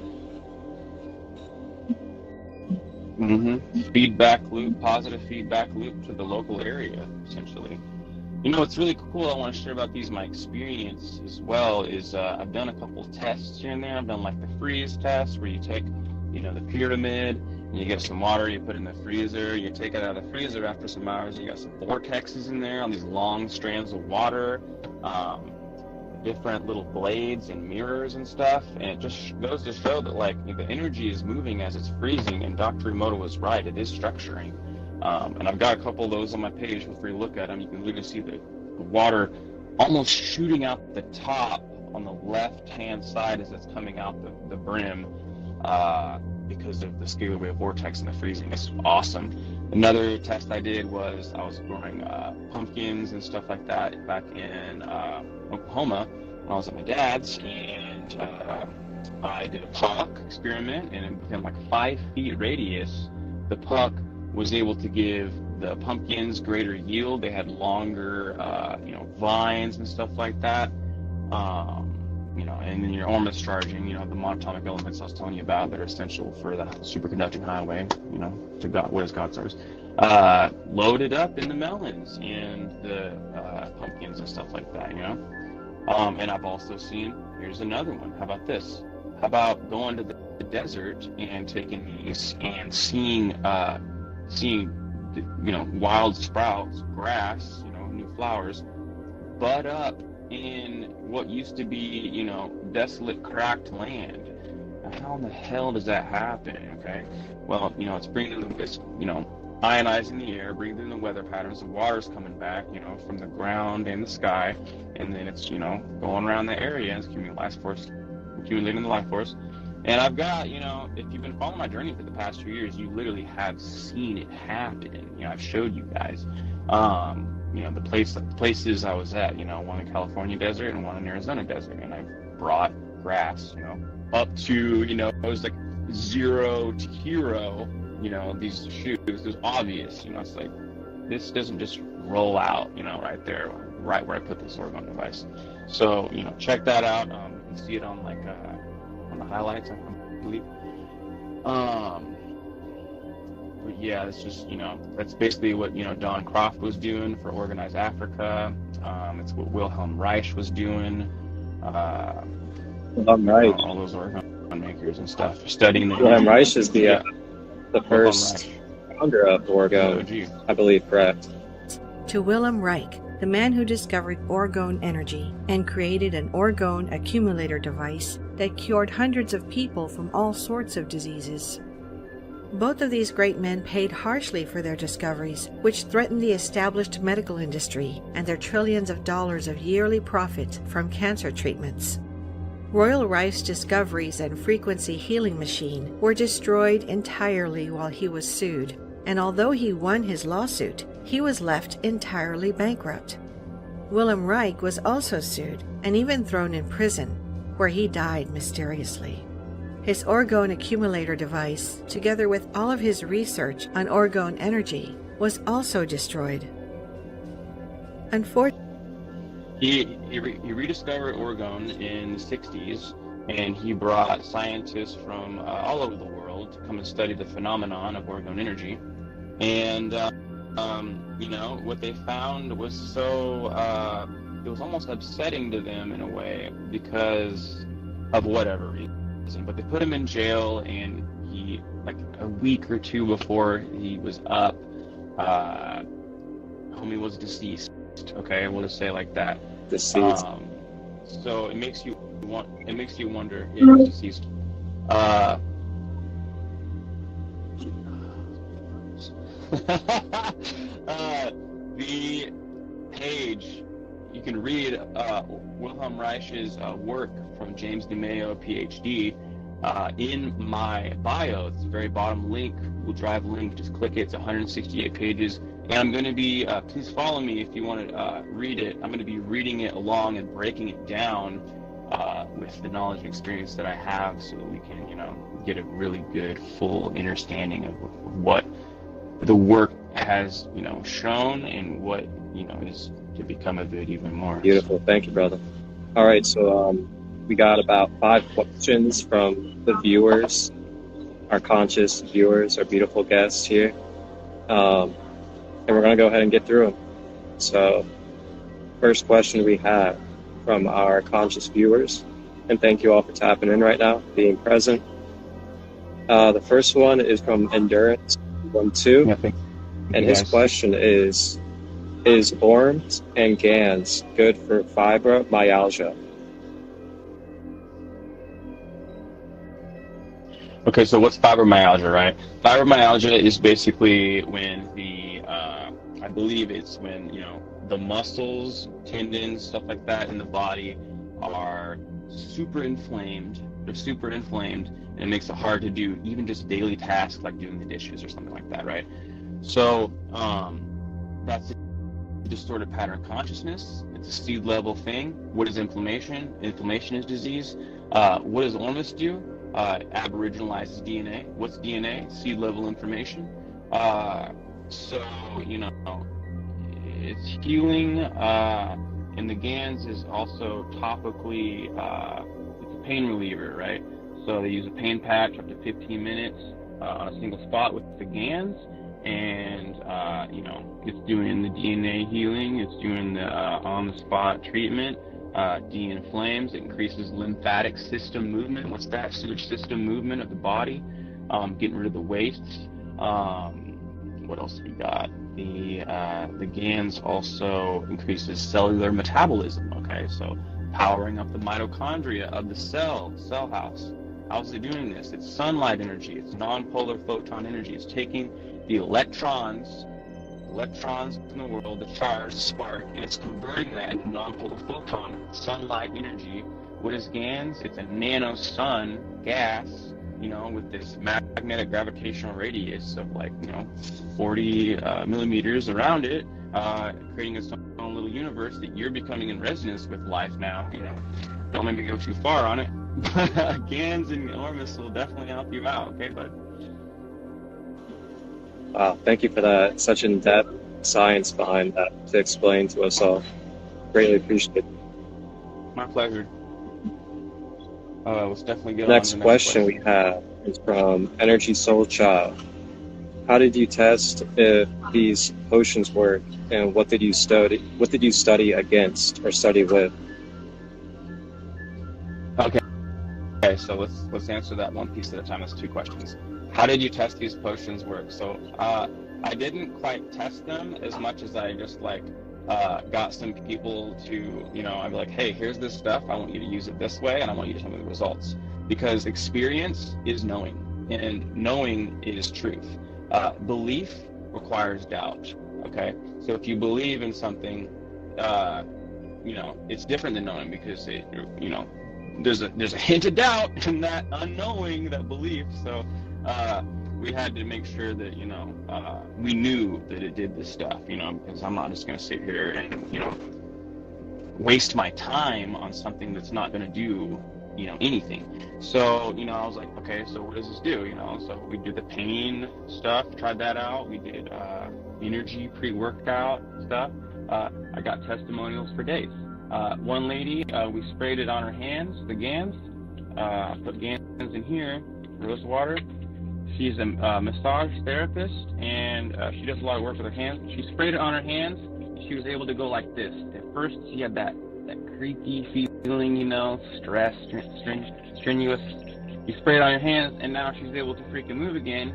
Feedback loop, positive feedback loop to the local area, essentially. What's really cool I want to share about these, my experience as well, is I've done a couple tests here and there. I've done like the freeze test where you take, the pyramid, and you get some water, you put it in the freezer, you take it out of the freezer after some hours, you got some vortexes in there on these long strands of water, different little blades and mirrors and stuff, and it just goes to show that like the energy is moving as it's freezing, and Dr. Emoto was right, it is structuring. And I've got a couple of those on my page. Feel free to look at them. You can literally see the water almost shooting out the top on the left-hand side as it's coming out the brim, because of the scalar wave vortex and the freezing. It's awesome. Another test I did was I was growing pumpkins and stuff like that back in Oklahoma when I was at my dad's, and I did a puck experiment, and within like 5 feet radius, the puck was able to give the pumpkins greater yield. They had longer, vines and stuff like that. And then your Ormus charging, the monatomic elements I was telling you about that are essential for the superconducting highway, to God, what is God's source, loaded up in the melons and the pumpkins and stuff like that, And I've also seen, here's another one. How about this? How about going to the desert and taking these and seeing wild sprouts, grass, new flowers, bud up in what used to be, desolate, cracked land. How in the hell does that happen? Okay, well, it's bringing this, ionizing the air, bringing the weather patterns. The water's coming back, from the ground and the sky, and then it's, going around the area and accumulating the life force. And I've got, if you've been following my journey for the past 2 years, you literally have seen it happen. I've showed you guys, the places I was at, one in California desert and one in Arizona desert. And I brought grass, up to, it was like 0 to hero, these shoots. It was obvious, it's like, this doesn't just roll out, right there, right where I put this Orgone device. So, check that out. You can see it on like, on the highlights, I believe. But yeah, it's just, that's basically what, Don Croft was doing for Organized Africa. It's what Wilhelm Reich was doing. Wilhelm Reich. All those orgone makers and stuff, studying the Wilhelm Reich is the first founder of Orgone, I believe, correct? To Wilhelm Reich, the man who discovered orgone energy and created an orgone accumulator device that cured hundreds of people from all sorts of diseases. Both of these great men paid harshly for their discoveries, which threatened the established medical industry and their trillions of dollars of yearly profit from cancer treatments. Royal Reich's discoveries and frequency healing machine were destroyed entirely while he was sued, and although he won his lawsuit, he was left entirely bankrupt. Wilhelm Reich was also sued and even thrown in prison, where he died mysteriously. His orgone accumulator device, together with all of his research on orgone energy, was also destroyed. Unfortunately, he rediscovered orgone in the 60s, and he brought scientists from all over the world to come and study the phenomenon of orgone energy. And what they found was so it was almost upsetting to them in a way because of whatever reason. But they put him in jail, and he, like a week or two before he was up, homie was deceased. Okay, we'll just say it like that. Deceased. So it makes you wonder. Yeah, he was deceased. The page, you can read Wilhelm Reich's work from James DeMayo, PhD, in my bio. It's the very bottom link, Google Drive link. Just click it. It's 168 pages. And I'm going to be, please follow me if you want to read it. I'm going to be reading it along and breaking it down with the knowledge and experience that I have, so that we can, get a really good, full understanding of what the work has, shown, and what, is to become of it even more. Beautiful. Thank you, brother. All right, so we got about 5 questions from the viewers, our conscious viewers, our beautiful guests here. And we're going to go ahead and get through them. So, first question we have from our conscious viewers, and thank you all for tapping in right now, being present. The first one is from Endurance 12, and his question is ORMs and GANs good for fibromyalgia? Okay, so what's fibromyalgia, right? Fibromyalgia is basically when I believe it's when, the muscles, tendons, stuff like that in the body are super inflamed. They're super inflamed, and it makes it hard to do even just daily tasks like doing the dishes or something like that, right? So that's a distorted pattern of consciousness. It's a seed level thing. What is inflammation? Inflammation is disease. What does ORMs do? Aboriginalizes DNA. What's DNA? Seed level information. So, it's healing, and the GANs is also topically, it's a pain reliever, right? So they use a pain patch up to 15 minutes on a single spot with the GANs, and, it's doing the DNA healing, it's doing the on-the-spot treatment, de-inflames, it increases lymphatic system movement. What's that? Sewage system movement of the body, getting rid of the wastes. What else we got? The GANs also increases cellular metabolism. Okay, so powering up the mitochondria of the cell house. How's it doing this? It's sunlight energy. It's non-polar photon energy. It's taking the electrons in the world, the charge, the spark, and it's converting that into non-polar photon sunlight energy. What is GANs? It's a nano sun gas, with this magnetic gravitational radius of 40 millimeters around it, creating its own little universe that you're becoming in resonance with life now. Don't let me go too far on it. GANs and ORMs will definitely help you out, okay, bud? Wow, thank you for that. Such in-depth science behind that to explain to us all. Greatly appreciate it. My pleasure. Let's definitely get Next on to the question we have is from Energy Soul Child. How did you test if these potions work, and what did you study? What did you study against or study with? Okay, so let's answer that one piece at a time. That's 2 questions. How did you test these potions work? So I didn't quite test them as much as I just got some people to, I'd be like, hey, here's this stuff. I want you to use it this way, and I want you to tell me the results. Because experience is knowing, and knowing is truth. Belief requires doubt. Okay, so if you believe in something, it's different than knowing, because there's a hint of doubt in that unknowing, that belief. So we had to make sure that we knew that it did this stuff, because I'm not just going to sit here and waste my time on something that's not going to do anything. So I was like, okay, so what does this do? So we did the pain stuff, tried that out. We did energy pre-workout stuff. I got testimonials for days. One lady, we sprayed it on her hands, the GANs. Put GANs in here, rose water. She's a massage therapist, and she does a lot of work with her hands. She sprayed it on her hands, she was able to go like this. At first, she had that creaky feeling, you know, stress, strenuous. You spray it on your hands, and now she's able to freaking move again.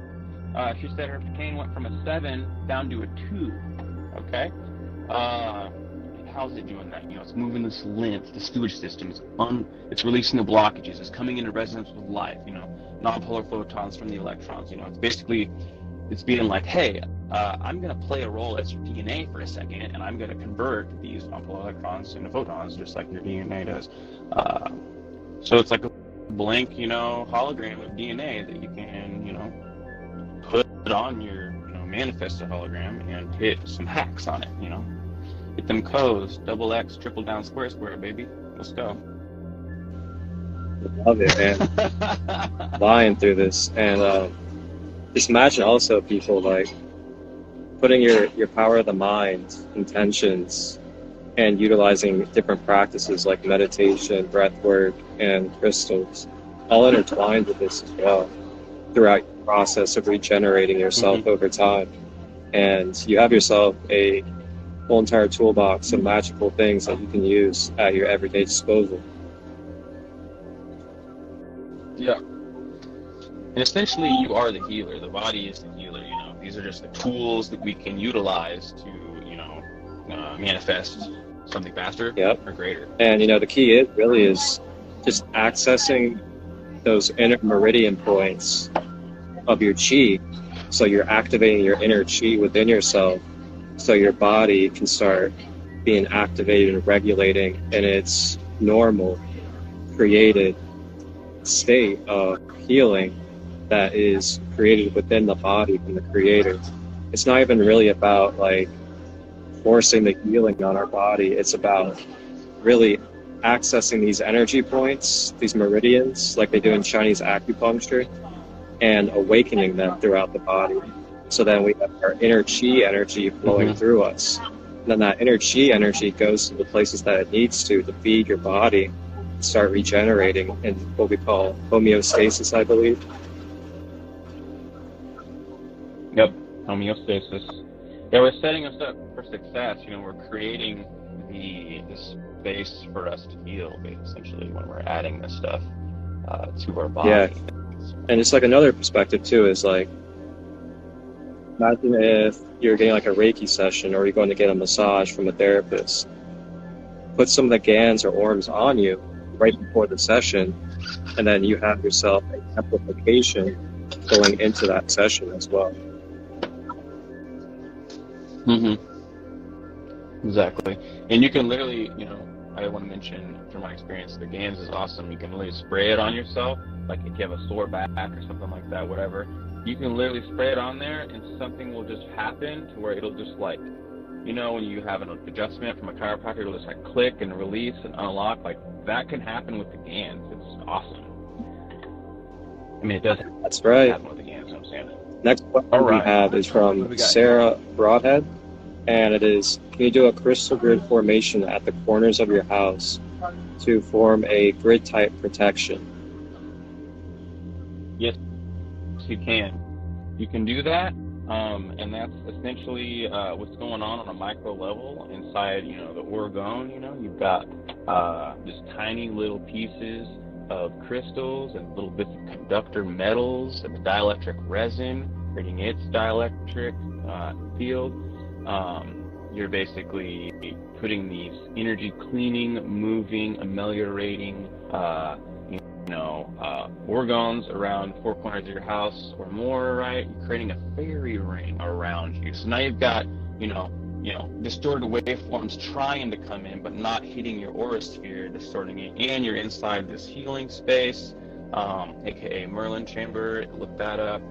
She said her pain went from a 7 down to a 2. Okay? How's it doing that? You know, it's moving this lymph, the sewage system. It's releasing the blockages. It's coming into resonance with life. You know, nonpolar photons from the electrons. You know, it's being like, hey, I'm going to play a role as your DNA for a second, and I'm going to convert these nonpolar electrons into photons, just like your DNA does. So it's like a blank, you know, hologram of DNA that you can, you know, put on your, you know, manifest a hologram and hit some hacks on it, you know. Hit them codes, double X, triple down, square, baby. Let's go. Love it, man. Flying through this. And just imagine also people like putting your power of the mind, intentions, and utilizing different practices like meditation, breath work, and crystals, all intertwined with this as well throughout your process of regenerating yourself over time. And you have yourself a whole entire toolbox of magical things that you can use at your everyday disposal. Yeah. And essentially, you are the healer. The body is the healer, you know. These are just the tools that we can utilize to, you know, manifest something faster or greater. And, you know, the key really is just accessing those inner meridian points of your chi. So you're activating your inner chi within yourself, so your body can start being activated and regulating in its normal, created state of healing that is created within the body from the Creator. It's not even really about like forcing the healing on our body. It's about really accessing these energy points, these meridians, like they do in Chinese acupuncture, and awakening them throughout the body. So then we have our inner chi energy flowing through us. And then that inner chi energy goes to the places that it needs to feed your body, start regenerating in what we call homeostasis, I believe. Yep, homeostasis. Yeah, we're setting us up for success. You know, we're creating the space for us to heal, essentially, when we're adding this stuff to our body. Yeah, and it's like another perspective too is like, imagine if you're getting like a Reiki session or you're going to get a massage from a therapist. Put some of the gans or orms on you right before the session, and then you have yourself an amplification going into that session as well. Exactly. And you can literally, you know, I want to mention from my experience, the gans is awesome. You can literally spray it on yourself, like if you have a sore back or something like that, whatever. You can literally spray it on there and something will just happen to where it'll just like, you know, when you have an adjustment from a chiropractor, it'll just like click and release and unlock. Like that can happen with the gans. It's awesome. I mean, it does. That's right. Happen with the gans, I'm saying. Next question we have is from Sarah Broadhead, and it is, can you do a crystal grid formation at the corners of your house to form a grid type protection? Yes, you can. You can do that, and that's essentially what's going on a micro level inside, you know, the Orgone. You know, you've got just tiny little pieces of crystals and little bits of conductor metals and the dielectric resin, creating its dielectric field. You're basically putting these energy cleaning, moving, ameliorating, orgons around 4 corners of your house or more, right? You're creating a fairy ring around you. So now you've got, distorted waveforms trying to come in, but not hitting your aura sphere, distorting it. And you're inside this healing space, aka Merlin chamber. Look that up.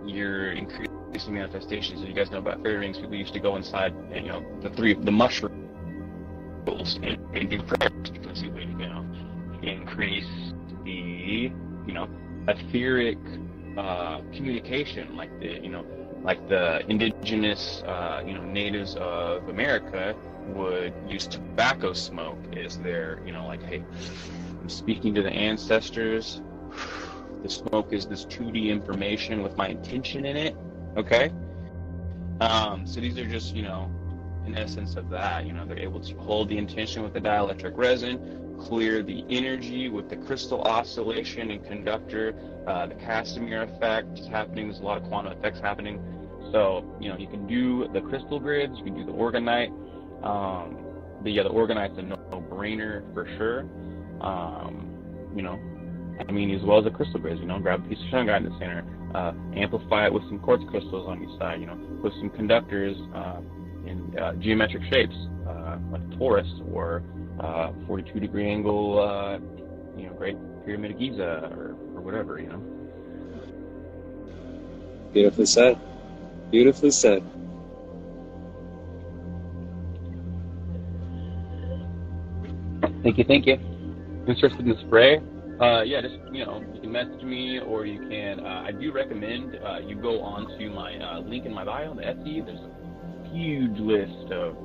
You're increasing manifestations. As you guys know about fairy rings, people used to go inside, the mushrooms and do prayers. That's the way to go. Increase the, etheric communication, like the indigenous, natives of America would use tobacco smoke as their, hey, I'm speaking to the ancestors. The smoke is this 2D information with my intention in it, okay? So these are just, in essence of that, they're able to hold the intention with the dielectric resin, clear the energy with the crystal oscillation and conductor, the Casimir effect is happening. There's a lot of quantum effects happening. So, you can do the crystal grids, you can do the orgonite. But yeah, the orgonite's a no-brainer for sure. As well as the crystal grids, grab a piece of shungite in the center, amplify it with some quartz crystals on each side, with some conductors in geometric shapes, like a torus or 42-degree angle, Great Pyramid of Giza or whatever, Beautifully said. Beautifully said. Thank you. Interested in the spray? Just, you can message me, or you can, I do recommend you go on to my link in my bio on the Etsy. There's a huge list of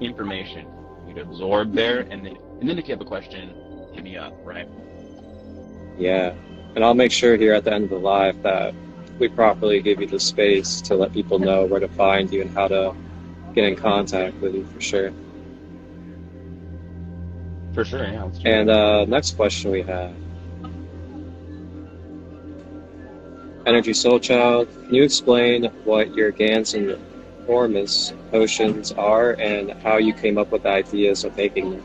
information you can absorb there, and then if you have a question, hit me up, right? Yeah, and I'll make sure here at the end of the live that we properly give you the space to let people know where to find you and how to get in contact with you, for sure. For sure, yeah. And next question we have. Energy Soul Child, can you explain what your Gans and Ormus potions are and how you came up with the ideas of making them?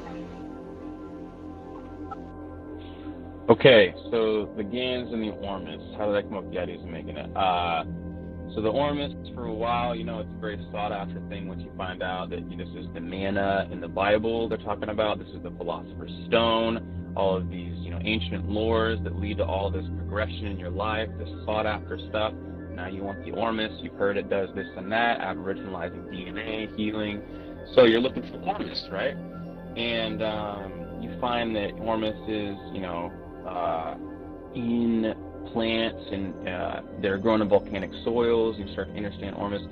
Okay, so the Gans and the Ormus, how did I come up with the ideas of making it? So the Ormus, for a while, it's a very sought-after thing once you find out that this is the manna in the Bible they're talking about. This is the Philosopher's Stone, all of these, ancient lores that lead to all this progression in your life, this sought-after stuff. Now you want the Ormus. You've heard it does this and that, aboriginalizing DNA, healing. So you're looking for Ormus, right? And you find that Ormus is, in plants, and they're grown in volcanic soils. You start to understand Ormus.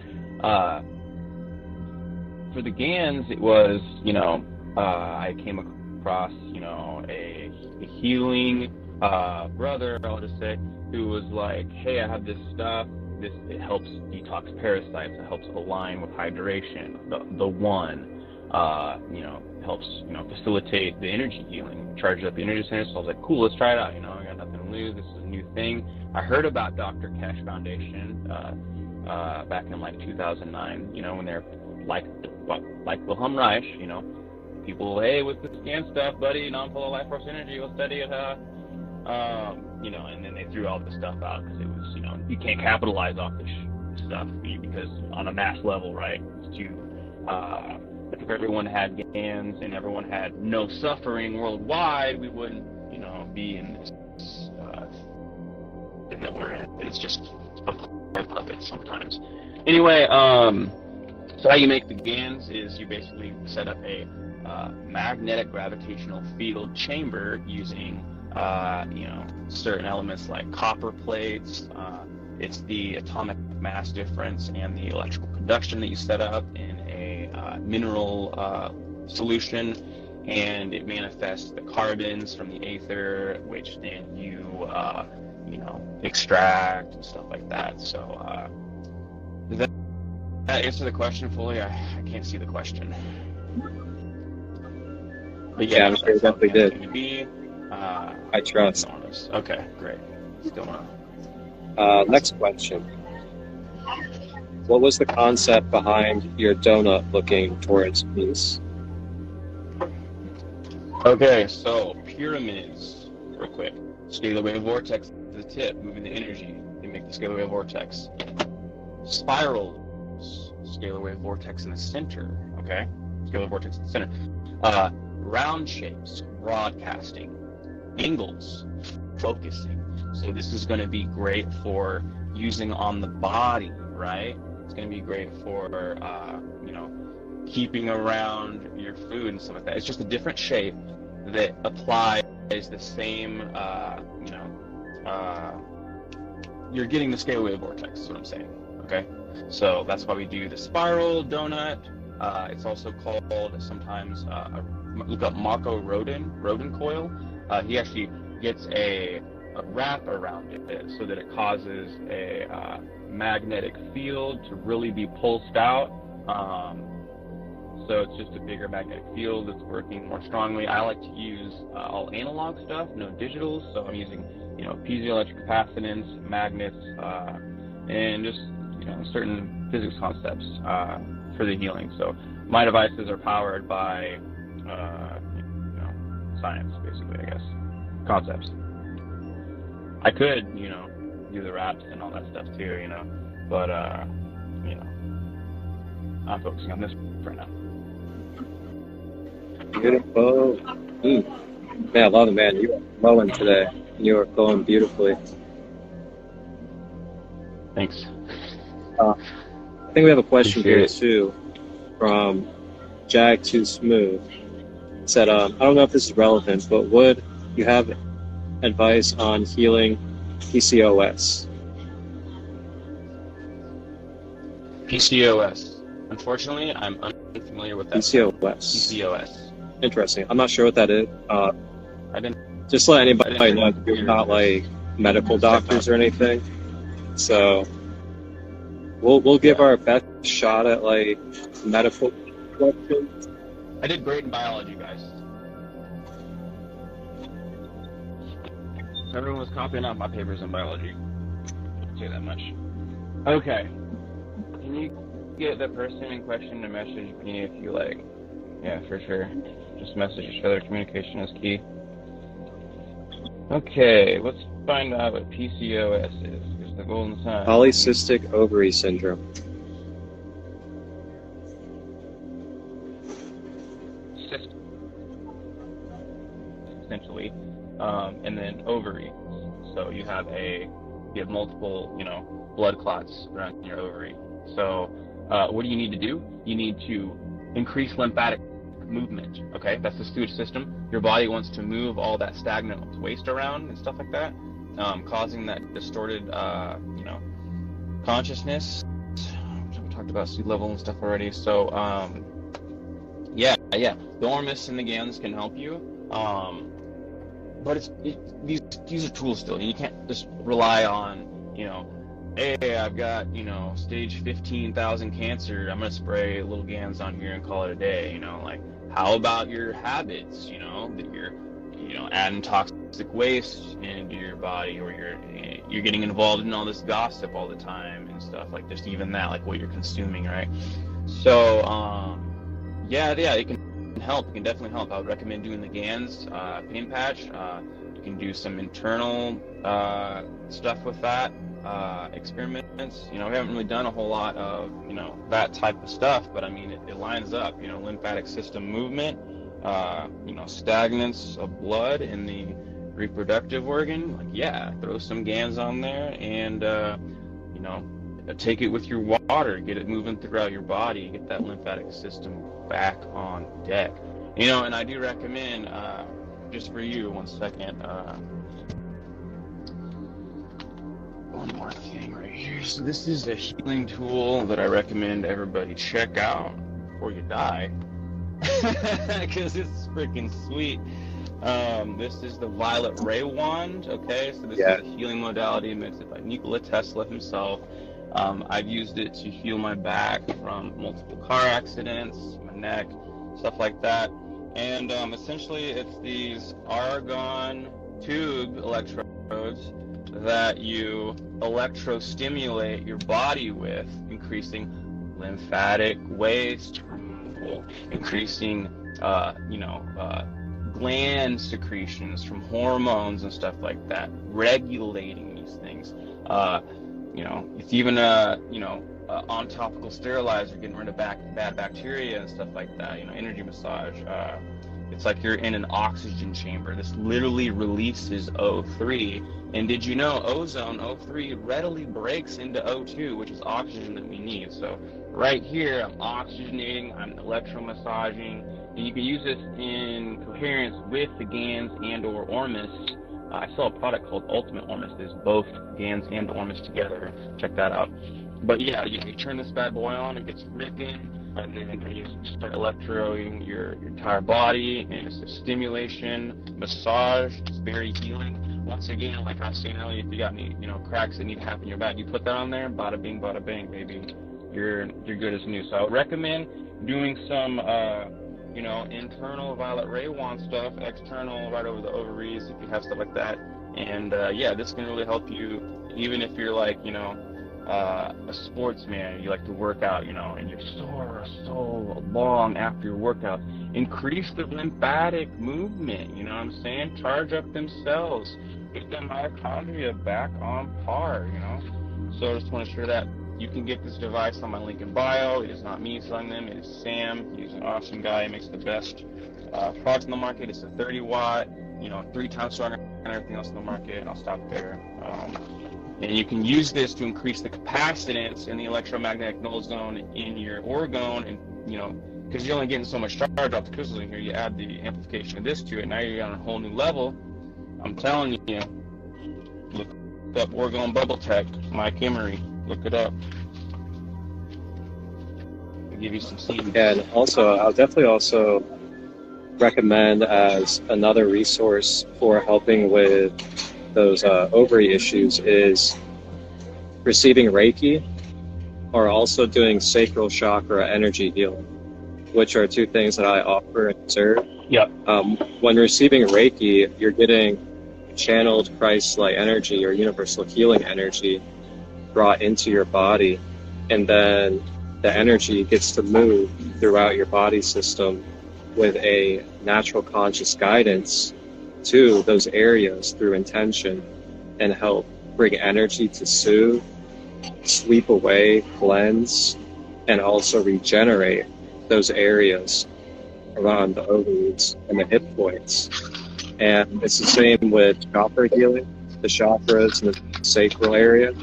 For the Gans, it was, I came across, a healing brother, I'll just say, who was like, hey, I have this stuff. It helps detox parasites. It helps align with hydration. The one, helps, facilitate the energy healing, charges up the energy center. So I was like, cool, let's try it out. I got nothing to lose. This is a new thing. I heard about Dr. Kesh Foundation back in like 2009. When they're like Wilhelm Reich. People, hey, with the scan stuff, buddy, non-polar life force energy, we'll study it. And then they threw all the stuff out because it was, you can't capitalize off this stuff because on a mass level, right? It's too. If everyone had GANs and everyone had no suffering worldwide, we wouldn't, be in this thing that we're in. It's just a puppet sometimes. Anyway, so how you make the GANs is you basically set up a magnetic gravitational field chamber using, certain elements like copper plates. It's the atomic mass difference and the electrical conduction that you set up in a mineral solution, and it manifests the carbons from the aether, which then you extract and stuff like that. So does that answer the question fully? I can't see the question. But yeah, I'm sure it definitely did. Be, I trust. Okay, great. Still on. Next question. What was the concept behind your donut looking towards peace? Okay, so pyramids, real quick. Scalar wave vortex is the tip, moving the energy. They make the scalar wave vortex. Spirals, scalar wave vortex in the center, okay? Scalar vortex in the center. Round shapes, broadcasting. Angles, focusing. So this is going to be great for using on the body, right? It's going to be great for, keeping around your food and stuff like that. It's just a different shape that applies the same, you're getting the scalar wave vortex, is what I'm saying, okay? So that's why we do the spiral donut. It's also called sometimes, look up Marco Rodin coil. He actually gets a wrap around it so that it causes a magnetic field to really be pulsed out. So it's just a bigger magnetic field that's working more strongly. I like to use all analog stuff, no digitals. So I'm using, piezoelectric capacitance, magnets, and just, certain physics concepts for the healing. So my devices are powered by, science, basically, I guess, concepts. I could, do the wraps and all that stuff too, but, I'm focusing on this for now. Beautiful. Man, I love it, man. You are glowing today. You are glowing beautifully. Thanks. I think we have a question here too from Jag Too Smooth. It said, I don't know if this is relevant, but would you have advice on healing PCOS? PCOS. Unfortunately, I'm unfamiliar with that. PCOS. Interesting. I'm not sure what that is. I didn't. Just let anybody know that you're not like medical doctors or anything. So we'll give our best shot at like medical questions. I did great in biology, guys. Everyone was copying out my papers in biology. I'll say that much. Okay. Can you get the person in question to message me if you like? Yeah, for sure. Just message each other. Communication is key. Okay, let's find out what PCOS is. It's the GoldenSun. Polycystic ovary syndrome. Essentially, and then ovary. So you have multiple, blood clots around your ovary. So what do you need to do? You need to increase lymphatic movement. Okay, that's the sewage system. Your body wants to move all that stagnant waste around and stuff like that, causing that distorted, consciousness. We talked about sea level and stuff already. So, the Ormus and the gans can help you. But these are tools still. You can't just rely on, hey, I've got, stage 15,000 cancer. I'm going to spray a little gans on here and call it a day. How about your habits, that you're, adding toxic waste into your body, or you're getting involved in all this gossip all the time and stuff, like just even that, like what you're consuming, right? So, it can help. It can definitely help. I would recommend doing the gans pain patch. You can do some internal stuff with that. Experiments. We haven't really done a whole lot of, that type of stuff, but I mean, it lines up, lymphatic system movement, stagnance of blood in the reproductive organ. Throw some gans on there and, take it with your water, get it moving throughout your body, get that lymphatic system back on deck. And I do recommend, just for you, one second, one more thing right here. So this is a healing tool that I recommend everybody check out before you die, because it's freaking sweet. This is the Violet Ray Wand. Okay, so this is a healing modality invented by Nikola Tesla himself. I've used it to heal my back from multiple car accidents, my neck, stuff like that. And essentially, it's these argon tube electrodes that you electrostimulate your body with, increasing lymphatic waste removal, increasing, gland secretions from hormones and stuff like that, regulating these things. It's even on topical sterilizer, getting rid of bad bacteria and stuff like that. Energy massage. It's like you're in an oxygen chamber. This literally releases O3. And did you know ozone, O3, readily breaks into O2, which is oxygen that we need. So right here, I'm oxygenating, I'm electromassaging, and you can use this in coherence with the gans and or Ormus. I saw a product called Ultimate Ormus. There's both gans and Ormus together. Check that out. But yeah, you turn this bad boy on, it gets ripping, and then you start electroing your entire body, and it's a stimulation, massage. It's very healing. once again, like I was saying earlier, if you got any, cracks that need to happen in your back, you put that on there, bada bing, baby. You're good as new. So I would recommend doing some, internal violet ray wand stuff, external right over the ovaries if you have stuff like that. And this can really help you, even if you're like, a sportsman, you like to work out, and you're sore so long after your workout. Increase the lymphatic movement, you know what I'm saying? Charge up them cells, get the mitochondria back on par, So I just want to share that. You can get this device on my link in bio. It is not me selling them, it is Sam. He's an awesome guy. He makes the best products on the market. It's a 30 watt, 3 times stronger than everything else in the market, and I'll stop there. And you can use this to increase the capacitance in the electromagnetic null zone in your orgone, and because you're only getting so much charge off the crystals in here, you add the amplification of this to it, now you're on a whole new level. I'm telling you, look up Orgone Bubble Tech, Mike Emery, look it up. I'll give you some seeds. And also, I'll definitely also recommend as another resource for helping with those ovary issues is receiving Reiki, or also doing sacral chakra energy healing, which are 2 things that I offer and serve. Yep. When receiving Reiki, you're getting channeled Christ-like energy or universal healing energy brought into your body, and then the energy gets to move throughout your body system with a natural conscious guidance to those areas through intention, and help bring energy to soothe, sweep away, cleanse, and also regenerate those areas around the ovaries and the hip points. And it's the same with chakra healing. The chakras in the sacral area,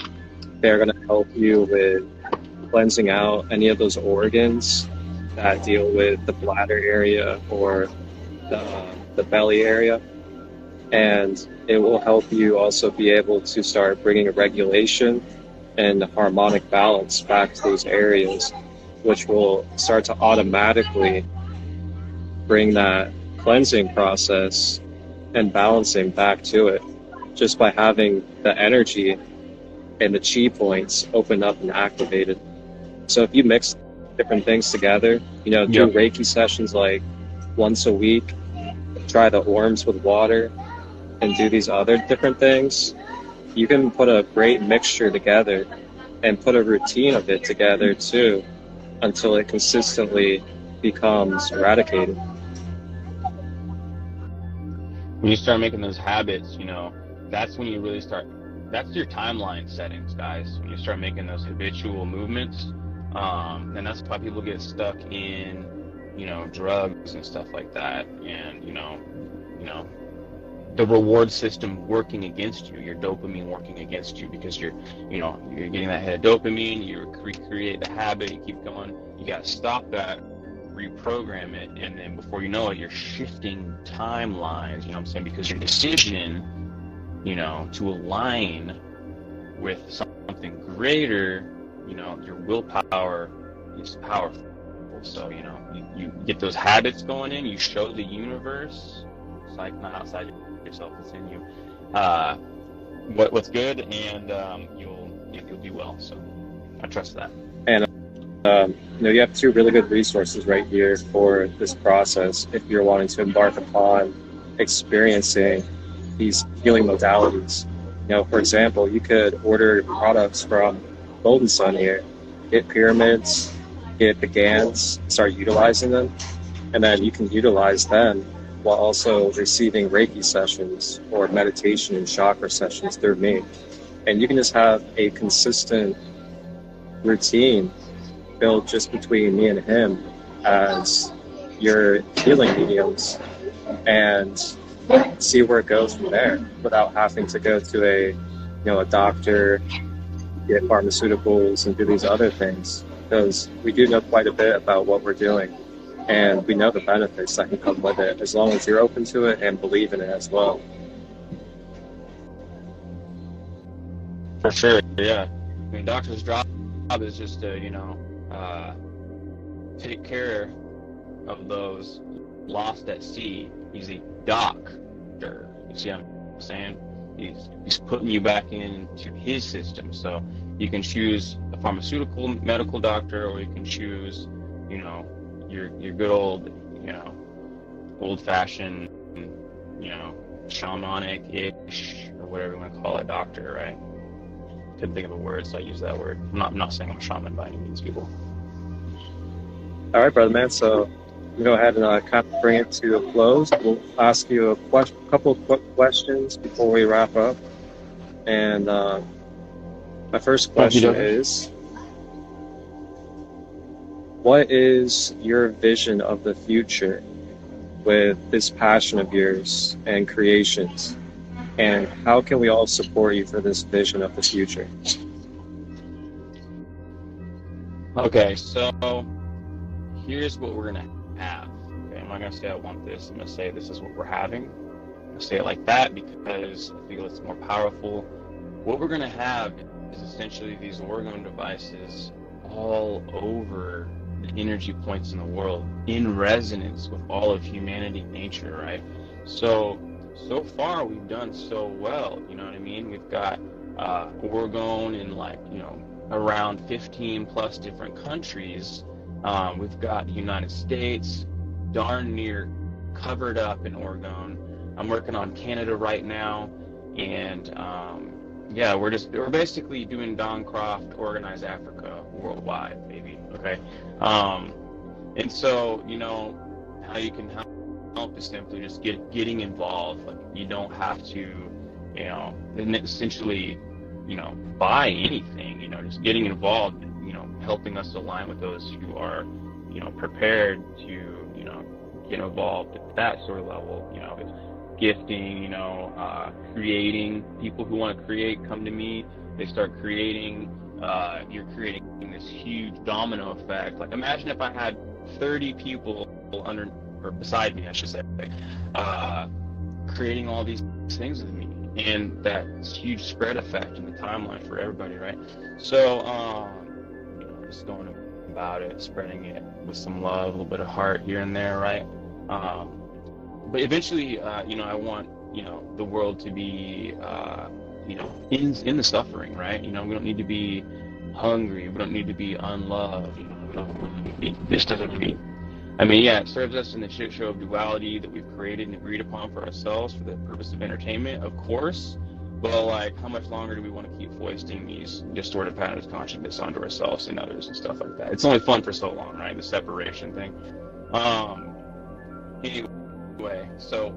they're going to help you with cleansing out any of those organs that deal with the bladder area or the belly area. And it will help you also be able to start bringing a regulation and harmonic balance back to those areas, which will start to automatically bring that cleansing process and balancing back to it, just by having the energy and the chi points open up and activated. So if you mix different things together, do Reiki sessions like once a week, try the orms with water, and do these other different things, you can put a great mixture together and put a routine of it together too, until it consistently becomes eradicated. When you start making those habits, that's when you really start, that's your timeline settings, guys. When you start making those habitual movements, and that's why people get stuck in, drugs and stuff like that, and, the reward system working against you, your dopamine working against you, because you're getting that hit of dopamine, you recreate the habit, you keep going, you got to stop that, reprogram it, and then before you know it, you're shifting timelines, because your decision, to align with something greater, your willpower is powerful. So, you get those habits going in, you show the universe, it's like not outside yourself, it's in you, what's good, and you'll do well. So I trust that. And you have 2 really good resources right here for this process if you're wanting to embark upon experiencing these healing modalities. For example, you could order products from GoldenSun here, get pyramids, get the gans, start utilizing them, and then you can utilize them while also receiving Reiki sessions or meditation and chakra sessions through me. And you can just have a consistent routine built just between me and him as your healing mediums, and see where it goes from there without having to go to a doctor, get pharmaceuticals, and do these other things, because we do know quite a bit about what we're doing, and we know the benefits that can come with it, as long as you're open to it and believe in it as well. For sure, yeah. Doctor's job is just to, take care of those lost at sea. He's a doctor. You see what I'm saying? He's putting you back into his system. So you can choose a pharmaceutical medical doctor, or you can choose, you know, your good old, you know, old-fashioned, you know, shamanic-ish, or whatever you want to call it, doctor, right? Couldn't think of a word, so I use that word. I'm not saying I'm a shaman by any means, people. All right, brother man. So we'll go ahead and kind of bring it to a close. We'll ask you a couple of quick questions before we wrap up. And my first question is, what is your vision of the future with this passion of yours and creations? And how can we all support you for this vision of the future? Okay, so here's what we're going to have. Okay, I'm not going to say I want this. I'm going to say this is what we're having. I'm going to say it like that because I feel it's more powerful. What we're going to have is essentially these orgone devices all over the energy points in the world, in resonance with all of humanity, nature, right? So far we've done so well, you know what I mean? We've got orgone in, like, you know, around 15 plus different countries. We've got the United States darn near covered up in orgone. I'm working on Canada right now, and yeah, we're basically doing Don Croft, Organize Africa worldwide, baby. Okay, and so, you know, how you can help is simply just getting involved. Like, you don't have to, you know, essentially, you know, buy anything. You know, just getting involved, you know, helping us align with those who are, you know, prepared to, you know, get involved at that sort of level. You know, it's gifting, you know, creating. People who want to create come to me. They start creating. You're creating this huge domino effect. Like, imagine if I had 30 people under, or beside me, I should say, creating all these things with me, and that huge spread effect in the timeline for everybody, right? So, you know, just going about it, spreading it with some love, a little bit of heart here and there, right? But eventually, you know, I want, you know, the world to be, you know, in the suffering, right? You know, we don't need to be hungry. We don't need to be unloved. You know, we don't need, this doesn't mean. I mean, yeah, it serves us in the shit show of duality that we've created and agreed upon for ourselves for the purpose of entertainment, of course. But, like, how much longer do we want to keep foisting these distorted patterns of consciousness onto ourselves and others and stuff like that? It's only fun for so long, right? The separation thing. Anyway, so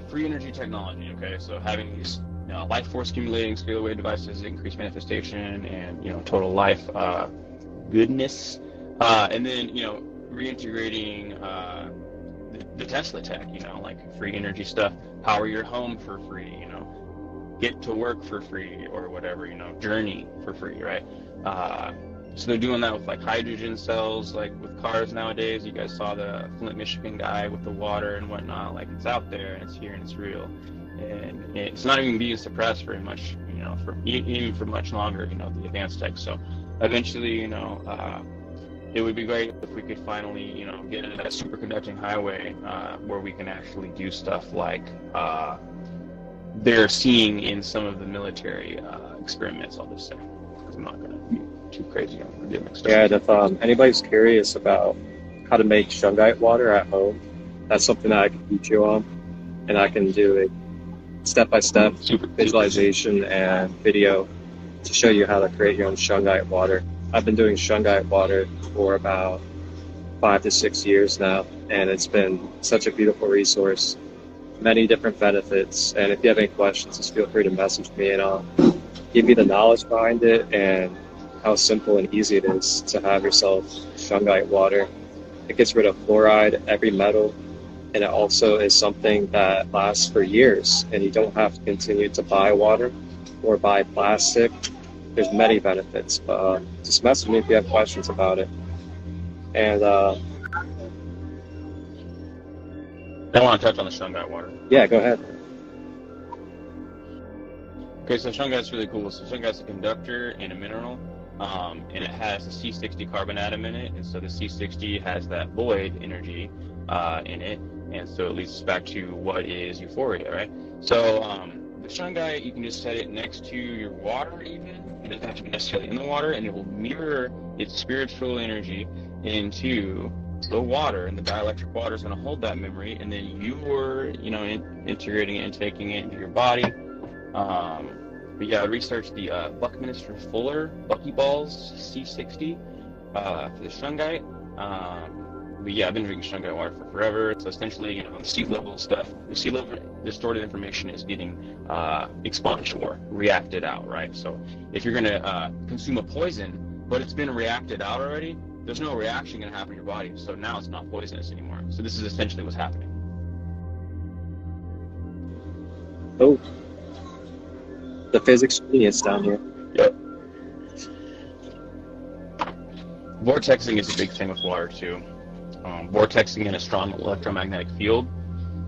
free energy technology, okay? So having these, you know, life force accumulating scalar wave devices, increased manifestation, and, you know, total life goodness. And then, you know, reintegrating the Tesla tech, you know, like free energy stuff, power your home for free, you know, get to work for free or whatever, you know, journey for free, right? So they're doing that with, like, hydrogen cells, like with cars nowadays. You guys saw the Flint, Michigan guy with the water and whatnot. Like, it's out there and it's here and it's real, and it's not even being suppressed very much, you know, for even for much longer, you know, the advanced tech. So eventually, you know, it would be great if we could finally, you know, get into that superconducting highway where we can actually do stuff like they're seeing in some of the military experiments, I'll just say, because I'm not going to be too crazy on forgiving stuff. Yeah, and if anybody's curious about how to make shungite water at home, that's something that I can teach you on, and I can do a step-by-step visualization and video to show you how to create your own shungite water. I've been doing shungite water for about 5 to 6 years now, and it's been such a beautiful resource. Many different benefits, and if you have any questions, just feel free to message me, and I'll give you the knowledge behind it and how simple and easy it is to have yourself shungite water. It gets rid of fluoride, every metal, and it also is something that lasts for years, and you don't have to continue to buy water or buy plastic. There's many benefits, but just message me if you have questions about it. And I want to touch on the shungite water. Yeah, go ahead. Okay, so shungite's really cool. So shungite's a conductor and a mineral, and it has a C60 carbon atom in it, and so the C60 has that void energy in it, and so it leads us back to what is euphoria, right? So the shungite, you can just set it next to your water even. It doesn't have to be necessarily in the water, and it will mirror its spiritual energy into the water, and the dielectric water is going to hold that memory, and then you were, integrating it and taking it into your body. But yeah, I researched the Buckminster Fuller Buckyballs C60 for the shungite. But yeah, I've been drinking shungite water for forever. So essentially, the sea level stuff, the sea level distorted information is getting expunged or reacted out, right? So if you're going to consume a poison, but it's been reacted out already, there's no reaction going to happen in your body. So now it's not poisonous anymore. So this is essentially what's happening. Oh, the physics genius down here. Yep. Vortexing is a big thing with water too. Vortexing in a strong electromagnetic field.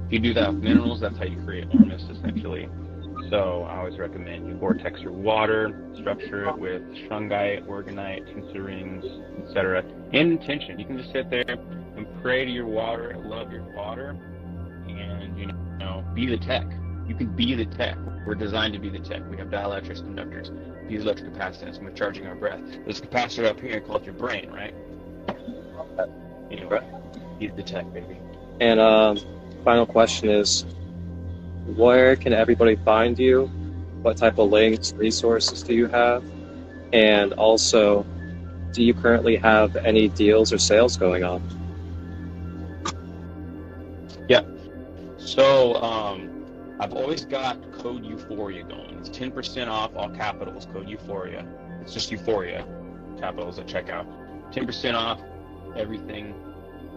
If you do that with minerals, that's how you create ormus, essentially. So I always recommend you vortex your water, structure it with shungite, orgonite, tincture rings, etc. In intention. You can just sit there and pray to your water and love your water, and be the tech. You can be the tech. We're designed to be the tech. We have dielectrics, conductors, piezoelectric capacitance, and we're charging our breath. There's a capacitor up here called your brain, right? Anyway, be the tech, baby. And final question is, where can everybody find you? What type of links, resources do you have? And also, do you currently have any deals or sales going on? Yeah. So, I've always got code Euphoria going. It's 10% off, all capitals, code Euphoria. It's just Euphoria, capitals at checkout. 10% off everything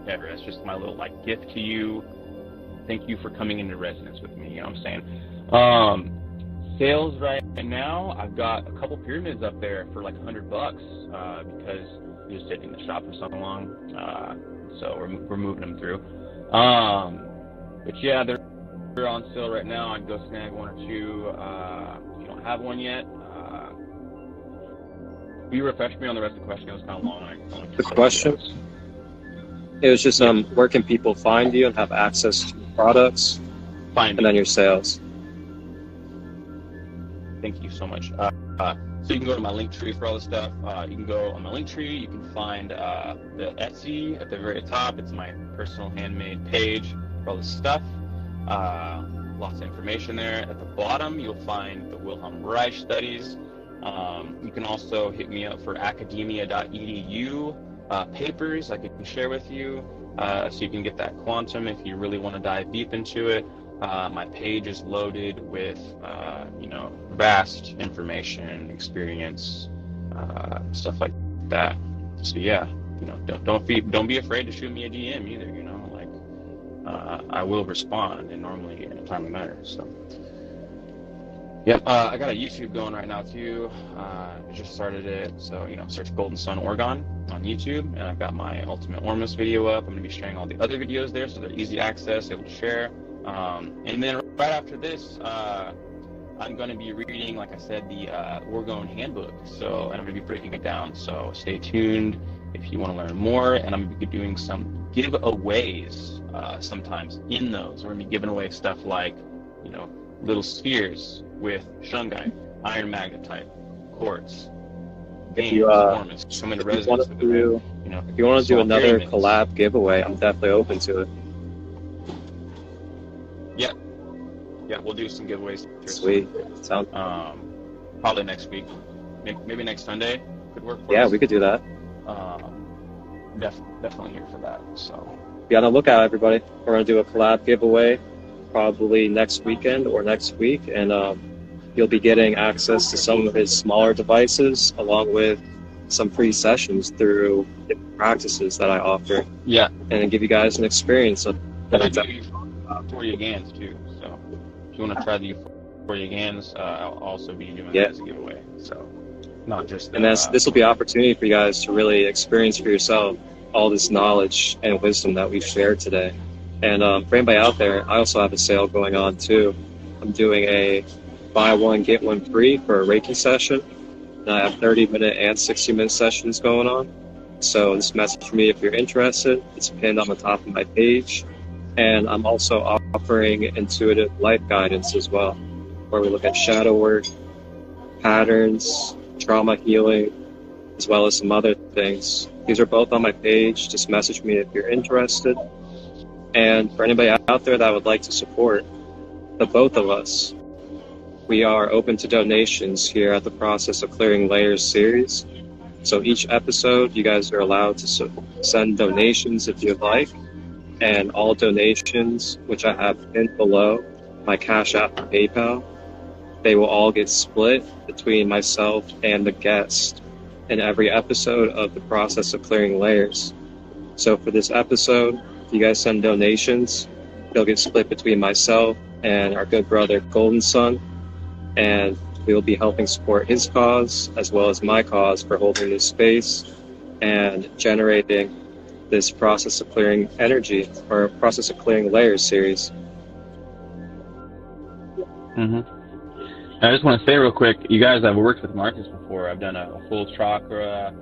ever. That's just my little gift to you. Thank you for coming into resonance with me, you know what I'm saying? Sales right now, I've got a couple pyramids up there for like $100 because you're just sitting in the shop for so long. So we're moving them through. But yeah, they're on sale right now. I'd go snag one or two. If you don't have one yet, will you refresh me on the rest of the question? It was kind of long. The question? It was just where can people find you and have access to products? And then your sales. Thank you so much. So you can go to my link tree for all this stuff. You can go on my link tree. You can find the Etsy at the very top. It's my personal handmade page for all this stuff. Lots of information there. At the bottom, you'll find the Wilhelm Reich studies. You can also hit me up for academia.edu papers I can share with you, so you can get that quantum if you really want to dive deep into it. My page is loaded with vast information, experience, stuff like that. So yeah, don't be afraid to shoot me a DM either. I will respond, and normally in a timely manner. So yep, I got a YouTube going right now too. I just started it, so search GoldenSunOrgon on YouTube, and I've got my Ultimate Ormus video up. I'm going to be sharing all the other videos there, so they're easy access, able to share. And then right after this, I'm going to be reading, like I said, the Orgone Handbook. So, and I'm going to be breaking it down. So stay tuned if you want to learn more. And I'm going to be doing some giveaways sometimes in those. We're going to be giving away stuff like, little spheres with shungite, iron magnetite, quartz, if you want to do another pyramids. Collab giveaway, I'm definitely open to it. Yeah, we'll do some giveaways. Sweet. Sounds probably next week. Maybe next Sunday could work for us. Yeah, we could do that. Definitely here for that. So be on the lookout, everybody. We're going to do a collab giveaway probably next weekend or next week, and you'll be getting access to some of his smaller devices along with some free sessions through different practices that I offer. Yeah. And give you guys an experience of that. I do Euphoria Gans too. So if you want to try the Euphoria Gans, I'll also be doing that as a giveaway. So not just and this will be an opportunity for you guys to really experience for yourself all this knowledge and wisdom that we've shared today. And for anybody out there, I also have a sale going on too. I'm doing a buy one, get one free for a Reiki session. And I have 30-minute and 60-minute sessions going on. So this message for me, if you're interested, it's pinned on the top of my page. And I'm also offering intuitive life guidance as well. where we look at shadow work, patterns, trauma healing, as well as some other things. These are both on my page. Just message me if you're interested. And for anybody out there that would like to support the both of us, we are open to donations here at the Process of Clearing Layers series. So each episode, you guys are allowed to send donations if you'd like. And all donations, which I have pinned below, my Cash App and PayPal, they will all get split between myself and the guest in every episode of the Process of Clearing Layers. So for this episode, if you guys send donations, they'll get split between myself and our good brother GoldenSun, and we will be helping support his cause as well as my cause for holding this space and generating this Process of Clearing Energy, or Process of Clearing Layers series. I just want to say real quick, you guys, I've worked with Marcus before. I've done a full chakra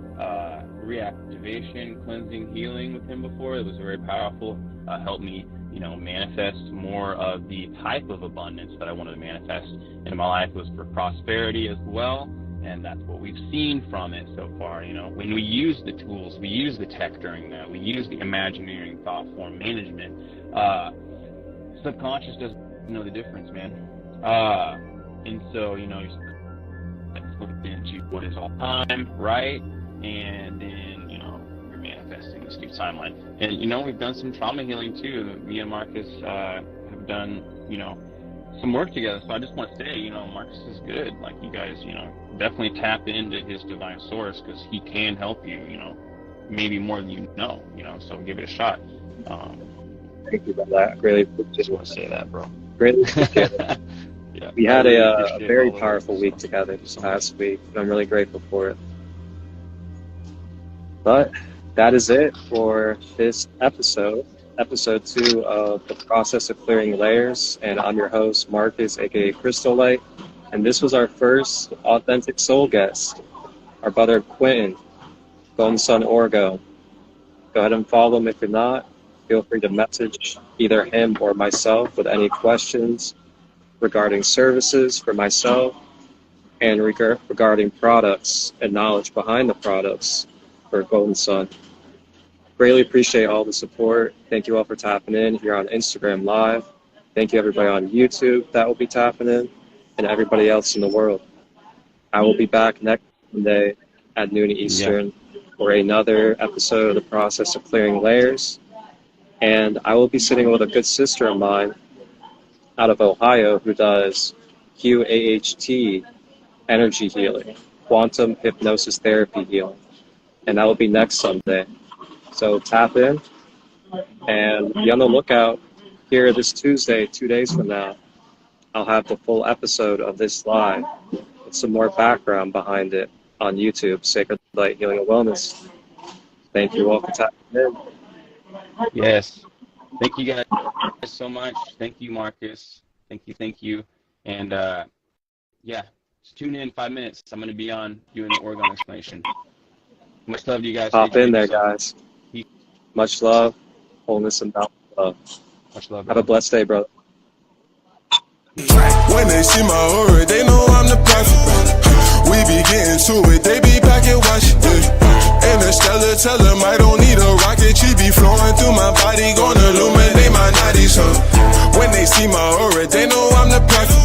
reactivation, cleansing, healing with him before. It was very powerful. Helped me, manifest more of the type of abundance that I wanted to manifest in my life. It was for prosperity as well, and that's what we've seen from it so far. When we use the tools, we use the tech during that, we use the imagineering thought form management. Subconscious doesn't know the difference, man. And so, you're flipped into what is all time, right? And then, you're manifesting this new timeline. And, we've done some trauma healing too. Me and Marcus have done, some work together. So I just want to say, Marcus is good. Like, you guys, definitely tap into his divine source, because he can help you, maybe more than you know, so give it a shot. Thank you for that. I really just want to say that, bro. Really appreciate it. Yeah, we had a very powerful week together this past week, and I'm really grateful for it. But that is it for this episode 2 of the Process of Clearing Layers, and I'm your host, Marcus, aka Christolight, and this was our first authentic soul guest, our brother Quinton, Goldensunorgon. Go ahead and follow him if you're not. Feel free to message either him or myself with any questions regarding services for myself and regarding products and knowledge behind the products for GoldenSun. Greatly appreciate all the support. Thank you all for tapping in here on Instagram Live. Thank you everybody on YouTube that will be tapping in, and everybody else in the world. I will be back next Monday at noon Eastern for another episode of the Process of Clearing Layers. And I will be sitting with a good sister of mine out of Ohio who does QAHT energy healing, quantum hypnosis therapy healing. And that will be next Sunday. So tap in and be on the lookout. Here this Tuesday, 2 days from now, I'll have the full episode of this live with some more background behind it on YouTube, Sacred Light Healing and Wellness. Thank you all for tapping in. Yes. Thank you guys so much. Thank you, Marcus. Thank you. And just tune in 5 minutes. I'm going to be on doing the Orgone explanation. Much love to you guys. Hop in there, guys. Much love, wholeness, and balance. Love. Much love, bro. Have a blessed day, brother. When they see my aura, they know I'm the prophet. We be getting to it, they be back and watch. Interstellar, tell them I don't need a rocket. She be flowing through my body, gonna illuminate my 90s, huh? When they see my aura, they know I'm the prophet.